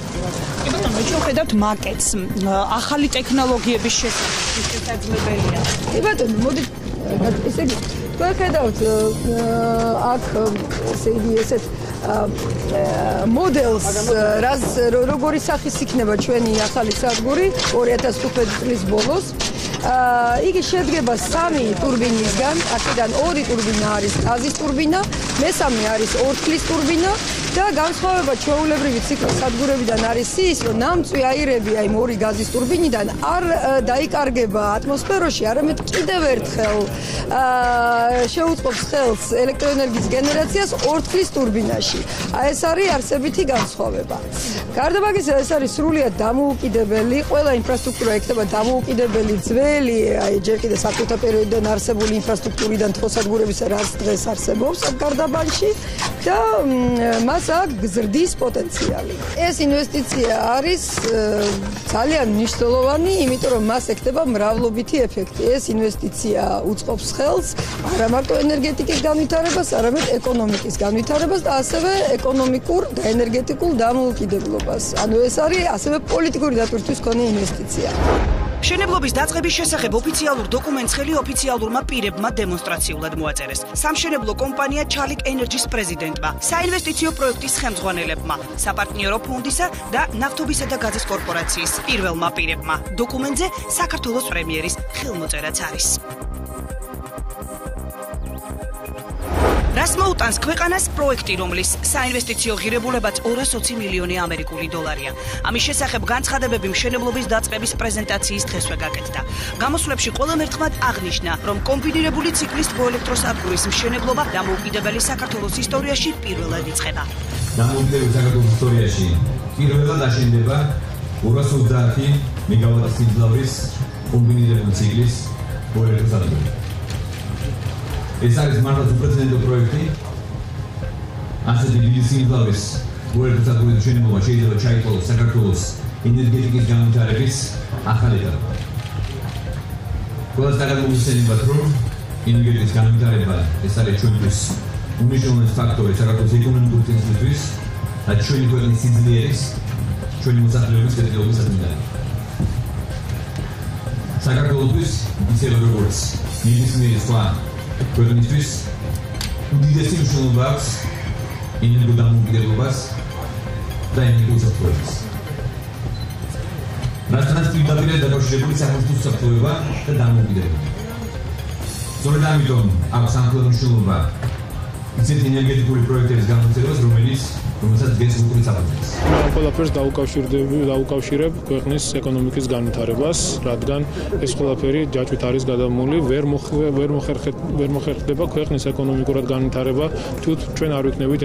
კი ბატონო, ჩვენ ხედავთ მაკეტს, ახალი ტექნოლოგიების შესაძლებელია. კი ბატონო, მოდით ესე იგი თქვენ ხედავთ აქ ესე იგი ესეთ მოდელს, როგორი სახის იქნება ჩვენი ახალი სადგური 2015 წლის ბოლოს. იგი შედგება 3 ტურბინისგან, აქედან 2 ტურბინა არის გაზის ტურბინა, მესამე არის ორთქლის ტურბინა და განსხვავება ჩვეულებრივი ციკლის სადგურებიდან არის ის, რომ ნამწვი აირები აი 2 გაზის ტურბინიდან არ დაიკარგება ატმოსფეროში, არამედ კიდევ ერთხელ შეუწყობს ხელს ელექტროენერგიის გენერაციას ორთქლის ტურბინაში. ეს არის არსებითი განსხვავება. გარდა მაგისა, ეს არის სრულიად დამოუკიდებელი, ყველა ინფრასტრუქტურა იქნება დამოუკიდებელი ძველი, აი ჯერ კიდევ საბჭოთა პერიოდიდან არსებული ინფრასტრუქტურიდან თბოსადგურების რაც დღეს არსებობს გარდაბანში და მას აქვს გზრდის პოტენციალი. ეს ინვესტიცია არის ძალიან მნიშვნელოვანი, იმიტომ რომ მას ექნება მრავლობითი ეფექტი. ეს ინვესტიცია უწყობს ხელს არა მარტო ენერგეტიკის განვითარებას, არამედ ეკონომიკის განვითარებას და ასევე ეკონომიკურ და ენერგეტიკულ დამოუკიდებლობას. ანუ ეს არის ასევე პოლიტიკური დატვირთვის მქონე ინვესტიცია. მშენებლობის დაწყების შესახებ ოფიციალურ დოკუმენტს ხელი ოფიციალურმა პირებმა დემონსტრაციულად მოაწერეს. სამშენებლო კომპანია Chalik Energy-ს პრეზიდენტმა, საინვესტიციო პროექტის ხელმძღვანელებმა, საპარტნიორო ფონდისა და ნავთობისა და გაზის კორპორაციის პირველმა პირებმა. დოკუმენტზე საქართველოს პრემიერის ხელმოწერაც არის. რას მოუტანს ქვეყანას პროექტი, რომლის საინვესტიციო ღირებულებაც 220 მილიონი ამერიკული დოლარია. ამის შესახებ განცხადებები მშენებლობის დაწყების პრეზენტაციის დღესვე გაკეთდა. გამოსვლებში ყველამ ერთხმად აღნიშნა, რომ კომბინირებული ციკლის თბოელექტროსადგურის მშენებლობა დამოუკიდებელი საქართველოს ისტორიაში პირველად იწყება. დამოუკიდებელი საქართველოს ისტორიაში პირველად აშენდება 230 მეგავატის სიმძლავრის კომბინირებული ციკლის თბოელექტროსადგური. ეს არის მართლაც უპრეცედენტო პროექტი. ასეთი დიდი სიმძლავრის თბოელექტროსადგურის მშენებლობა შეიძლება ჩაითვალოს საქართველოს ენერგეტიკის განვითარების ახალი ეტაპი. ყველას დაგმოვიხსენებათ, რომ ენერგეტიკის განვითარება ეს არის ჩვენთვის უნიშნულოვანი ფაქტორი საქართველოს ეკონომიკური წინსვლისთვის და ჩვენი ქვეყნის სიძლიერის, ჩვენი მოსახლეობის კეთილობის საქმეში. საქართველოს ისევე როგორც ნებისმიერი სხვა ქვეყნისთვის უდიდესი მნიშვნელობა აქვს ენერგოდამოუკიდებლობას და ენერგიის უსაფრთხოებას. რადგანაც პირდაპირ დაკავშირებული საქართველოს უსაფრთხოება და დამოუკიდებლობა. სწორედ ამიტომ აქვს სამხედრო მნიშვნელობა ისეთი ენერგეტიკული პროექტების განვითარებას, რომელსაც დღეს უკვე საფუძველს. ამ ყველაფერს დაუკავშირებ ქვეყნის ეკონომიკის განვითარებას, რადგან ეს ყველაფერი ჯაჭვით არის გადამული, ვერ მოხერხდება ქვეყნის ეკონომიკურად განვითარება, თუ ჩვენ არ ვიქნებით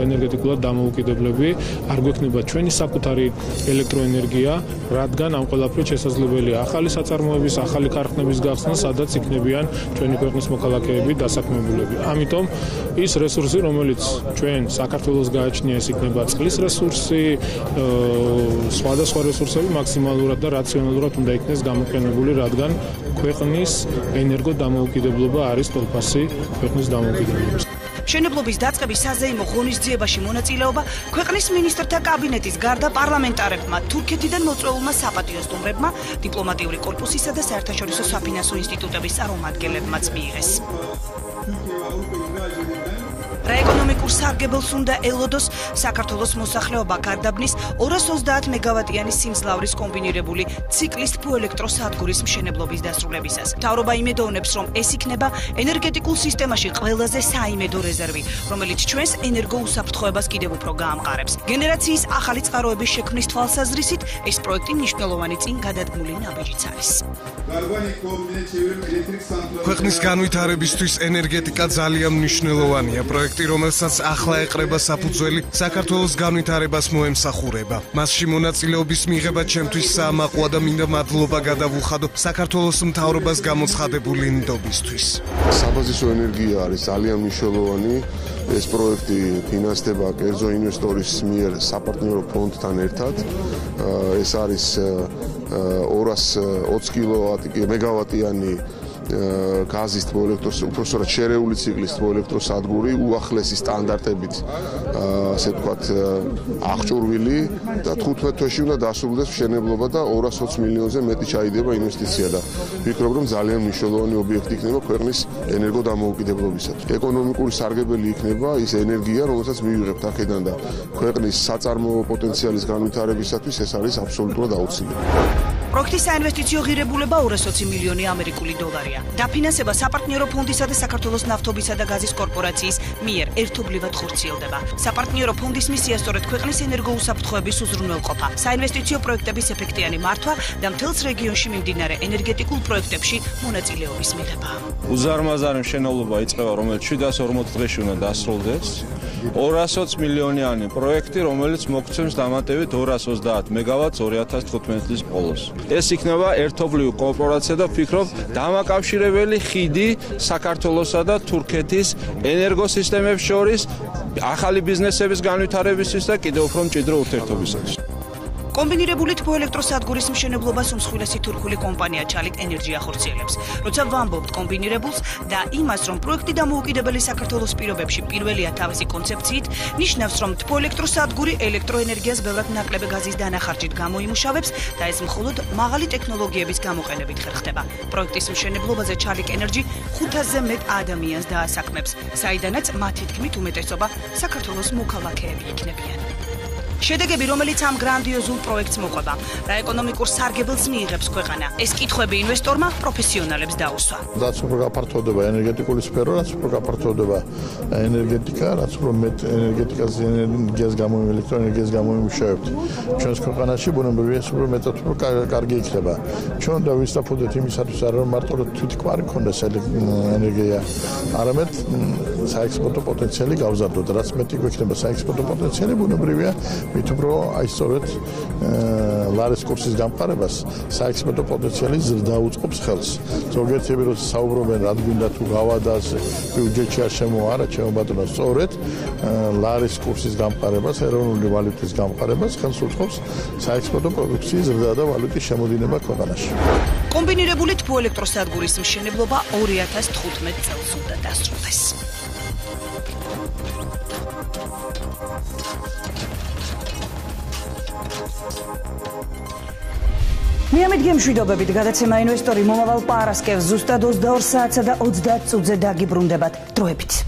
ენერგეტიკულად დამოუკიდებლები, არ გვექნება ჩვენი საკუთარი ელექტროენერგია, რადგან ამ ყველაფრით შესაძლებელია ახალი საწარმოების, ახალი ქარხნების გახსნა, სადაც იქნებიან ჩვენი ქვეყნის მოქალაქეები დასაქმებულები. ამიტომ ის რესურსი, რომელიც ჩვენ საქართველოს გააჩნია, ეს იქნება წყლის რესურსი, სხვადასხვა რესურსები მაქსიმალურად და რაციონალურად უნდა იქნეს გამოყენებული, რადგან ქვეყნის ენერგოდამოუკიდებლობა არის თვალსაჩინო ქვეყნის დამოუკიდებლობის. მშენებლობის დაწყების საზეიმო ღონისძიებაში მონაწილეობა ქვეყნის მინისტრთა კაბინეტის გარდა პარლამენტარებმა, თურქეთიდან მოწვეულმა საპატიო სტუმრებმა, დიპლომატიური კორპუსისა და საერთაშორისო საფინანსო ინსტიტუტების წარმომადგენლებმაც მიიღეს. რა ეკონომიკურ სარგებელს უნდა ელოდოს საქართველოს მოსახლეობა გარდაბნის 230 მეგავატიანი სიმძლავრის კომბინირებული ციკლის თბოელექტროსადგურის მშენებლობის დასრულებისას. მთავრობა იმედოვნებს, რომ ეს იქნება ენერგეტიკულ სისტემაში ყველაზე საიმედო რეზერვი, რომელიც ჩვენს ენერგოუსაფრთხოებას კიდევ უფრო გაამყარებს. გენერაციის ახალი წყაროების შექმნის თვალსაზრისით ეს პროექტი მნიშვნელოვანი წინ გადადგმული ნაბიჯიც არის. ქვეყნის განვითარებისთვის ენერგეტიკა ძალიან მნიშვნელოვანია. პროექტი, რომელსაც ახლა ეყრება საფუძველი, საქართველოს განვითარებას მოემსახურება. მასში მონაწილეობის მიღება ჩემთვის საამაყოა და მინდა მადლობა გადავუხადო საქართველოს მთავრობას გამოცხადებული ნდობისთვის. საბაზისო ენერგია არის ძალიან მნიშვნელოვანი. ეს პროექტი ფინანსდება კერძო ინვესტორის მიერ საპარტნიორო ფონდთან ერთად. ეს არის 220 მეგავატიანი გაზის უпростоრად შერეული ციკლის თბოელექტროსადგური უახლესი სტანდარტებით, ასე ვთქვათ, აღჭურვილი და 15 თვეში უნდა დასრულდეს მშენებლობა და 220 მილიონზე მეტი ჩაიდება ინვესტიცია და ვფიქრობ, რომ ძალიან მნიშვნელოვანი ობიექტი იქნება ქვეყნის ენერგოდამოუკიდებლობისათვის. ეკონომიკური სარგებელი იქნება ის ენერგია, რომელსაც მივიღებთ აქედან და ქვეყნის საწარმოო პოტენციალის განვითარებისათვის ეს არის აბსოლუტურად აუცილებელი. პროექტის საინვესტიციო ღირებულება 220 მილიონი ამერიკული დოლარია. დაფინანსება საპარტნიორო ფონდისა და საქართველოს ნავთობისა და გაზის კორპორაციის მიერ ერთობლივად ხორციელდება. საპარტნიორო ფონდის მისია სწორედ ქვეყნის ენერგოუსაფრთხოების უზრუნველყოფა, საინვესტიციო პროექტების ეფექტიანი მართვა და მთელს რეგიონში მიმდინარე ენერგეტიკულ პროექტებში მონაწილეობის მიღება. უზარმაზარი მშენებლობა იწყება, რომელიც 740 დღეში უნდა დასრულდეს. 220 მილიონიანი პროექტი, რომელიც მოგცემს დამატებით 230 მეგავატს 2015 წლის ბოლოს. ეს იქნება ერთობლივი კორპორაცია და ვფიქრობ, დამაკავშირებელი ხიდი საქართველოსა და თურქეთის ენერგოსისტემებს შორის ახალი ბიზნესების განვითარებისთვის და კიდევ უფრო მჭიდრო ურთიერთობისათვის. კომბინირებული თბოელექტროსადგურის მშენებლობას უმსხვილესი თურქული კომპანია ჩალიკ ენერჯი ახორციელებს. როცა ვამბობთ კომბინირებულს და იმას, რომ პროექტი დამოუკიდებელი საქართველოს პირობებში პირველია თავისი კონცეფციით, ნიშნავს, რომ თბოელექტროსადგური ელექტროენერგიას ბევრად ნაკლები გაზის დანახარჯით გამოიმუშავებს და ეს მხოლოდ მაღალი ტექნოლოგიების გამოყენებით ხერხდება. პროექტის მშენებლობაზე ჩალიკ ენერჯი 500-ზე მეტ ადამიანს დაასაქმებს, საიდანაც მათი თქმით უმეტესობა საქართველოს მოქალაქეები იქნებიან. შედეგები, რომელიც ამ გრანდიოზულ პროექტს მოყვება, რა ეკონომიკურ სარგებელს მიიღებს ქვეყანა. ეს კითხვები ინვესტორმა პროფესიონალებს დაუსვა. რაც უფრო გაფართოვდება ენერგეტიკული სფერო, რაც უფრო გაფართოვდება ენერგეტიკა, რაც უფრო მეტ ენერგეტიკას ენერგიას გამოიმუშავებთ, ელექტროენერგიას გამოიმუშავებთ. ჩვენს ქვეყანაში ბუნებრივია უფრო მეტად უფრო კარგი იქნება. ჩვენ დავისწრაფოდეთ იმისათვის არა რომ მარტო თვითკვარი ქონდეს ენერგია, არამედ საექსპორტო პოტენციალი გავზარდოთ. რაც მეტი გვექნება საექსპორტო პოტენციალი, ბუნებრივია მით უფრო აი სწორედ ლარის კურსის გამყარებას საექსპორტო პოტენციალი ზრდა უწყობს ხელს. ზოგიერთები რომ საუბრობენ რა გვინდა თუ გავადას ბიუჯეტში არ შემოარა, ჩემო ბატონო, სწორედ ლარის კურსის გამყარებას, ეროვნული ვალუტის გამყარებას ხელს უწყობს საექსპორტო პროდუქციის ზრდა და ვალუტის შემოდინება ქვეყანაში. კომბინირებული თბოელექტროსადგურის მშენებლობა 2015 წელს უნდა დასრულდეს. მიამიდგე მშვიდობებით გადაცემა ინვესტორი მომავალ პარასკევს ზუსტად 22 საათსა და 30 წუთზე დაგიბრუნდებათ. დროებით.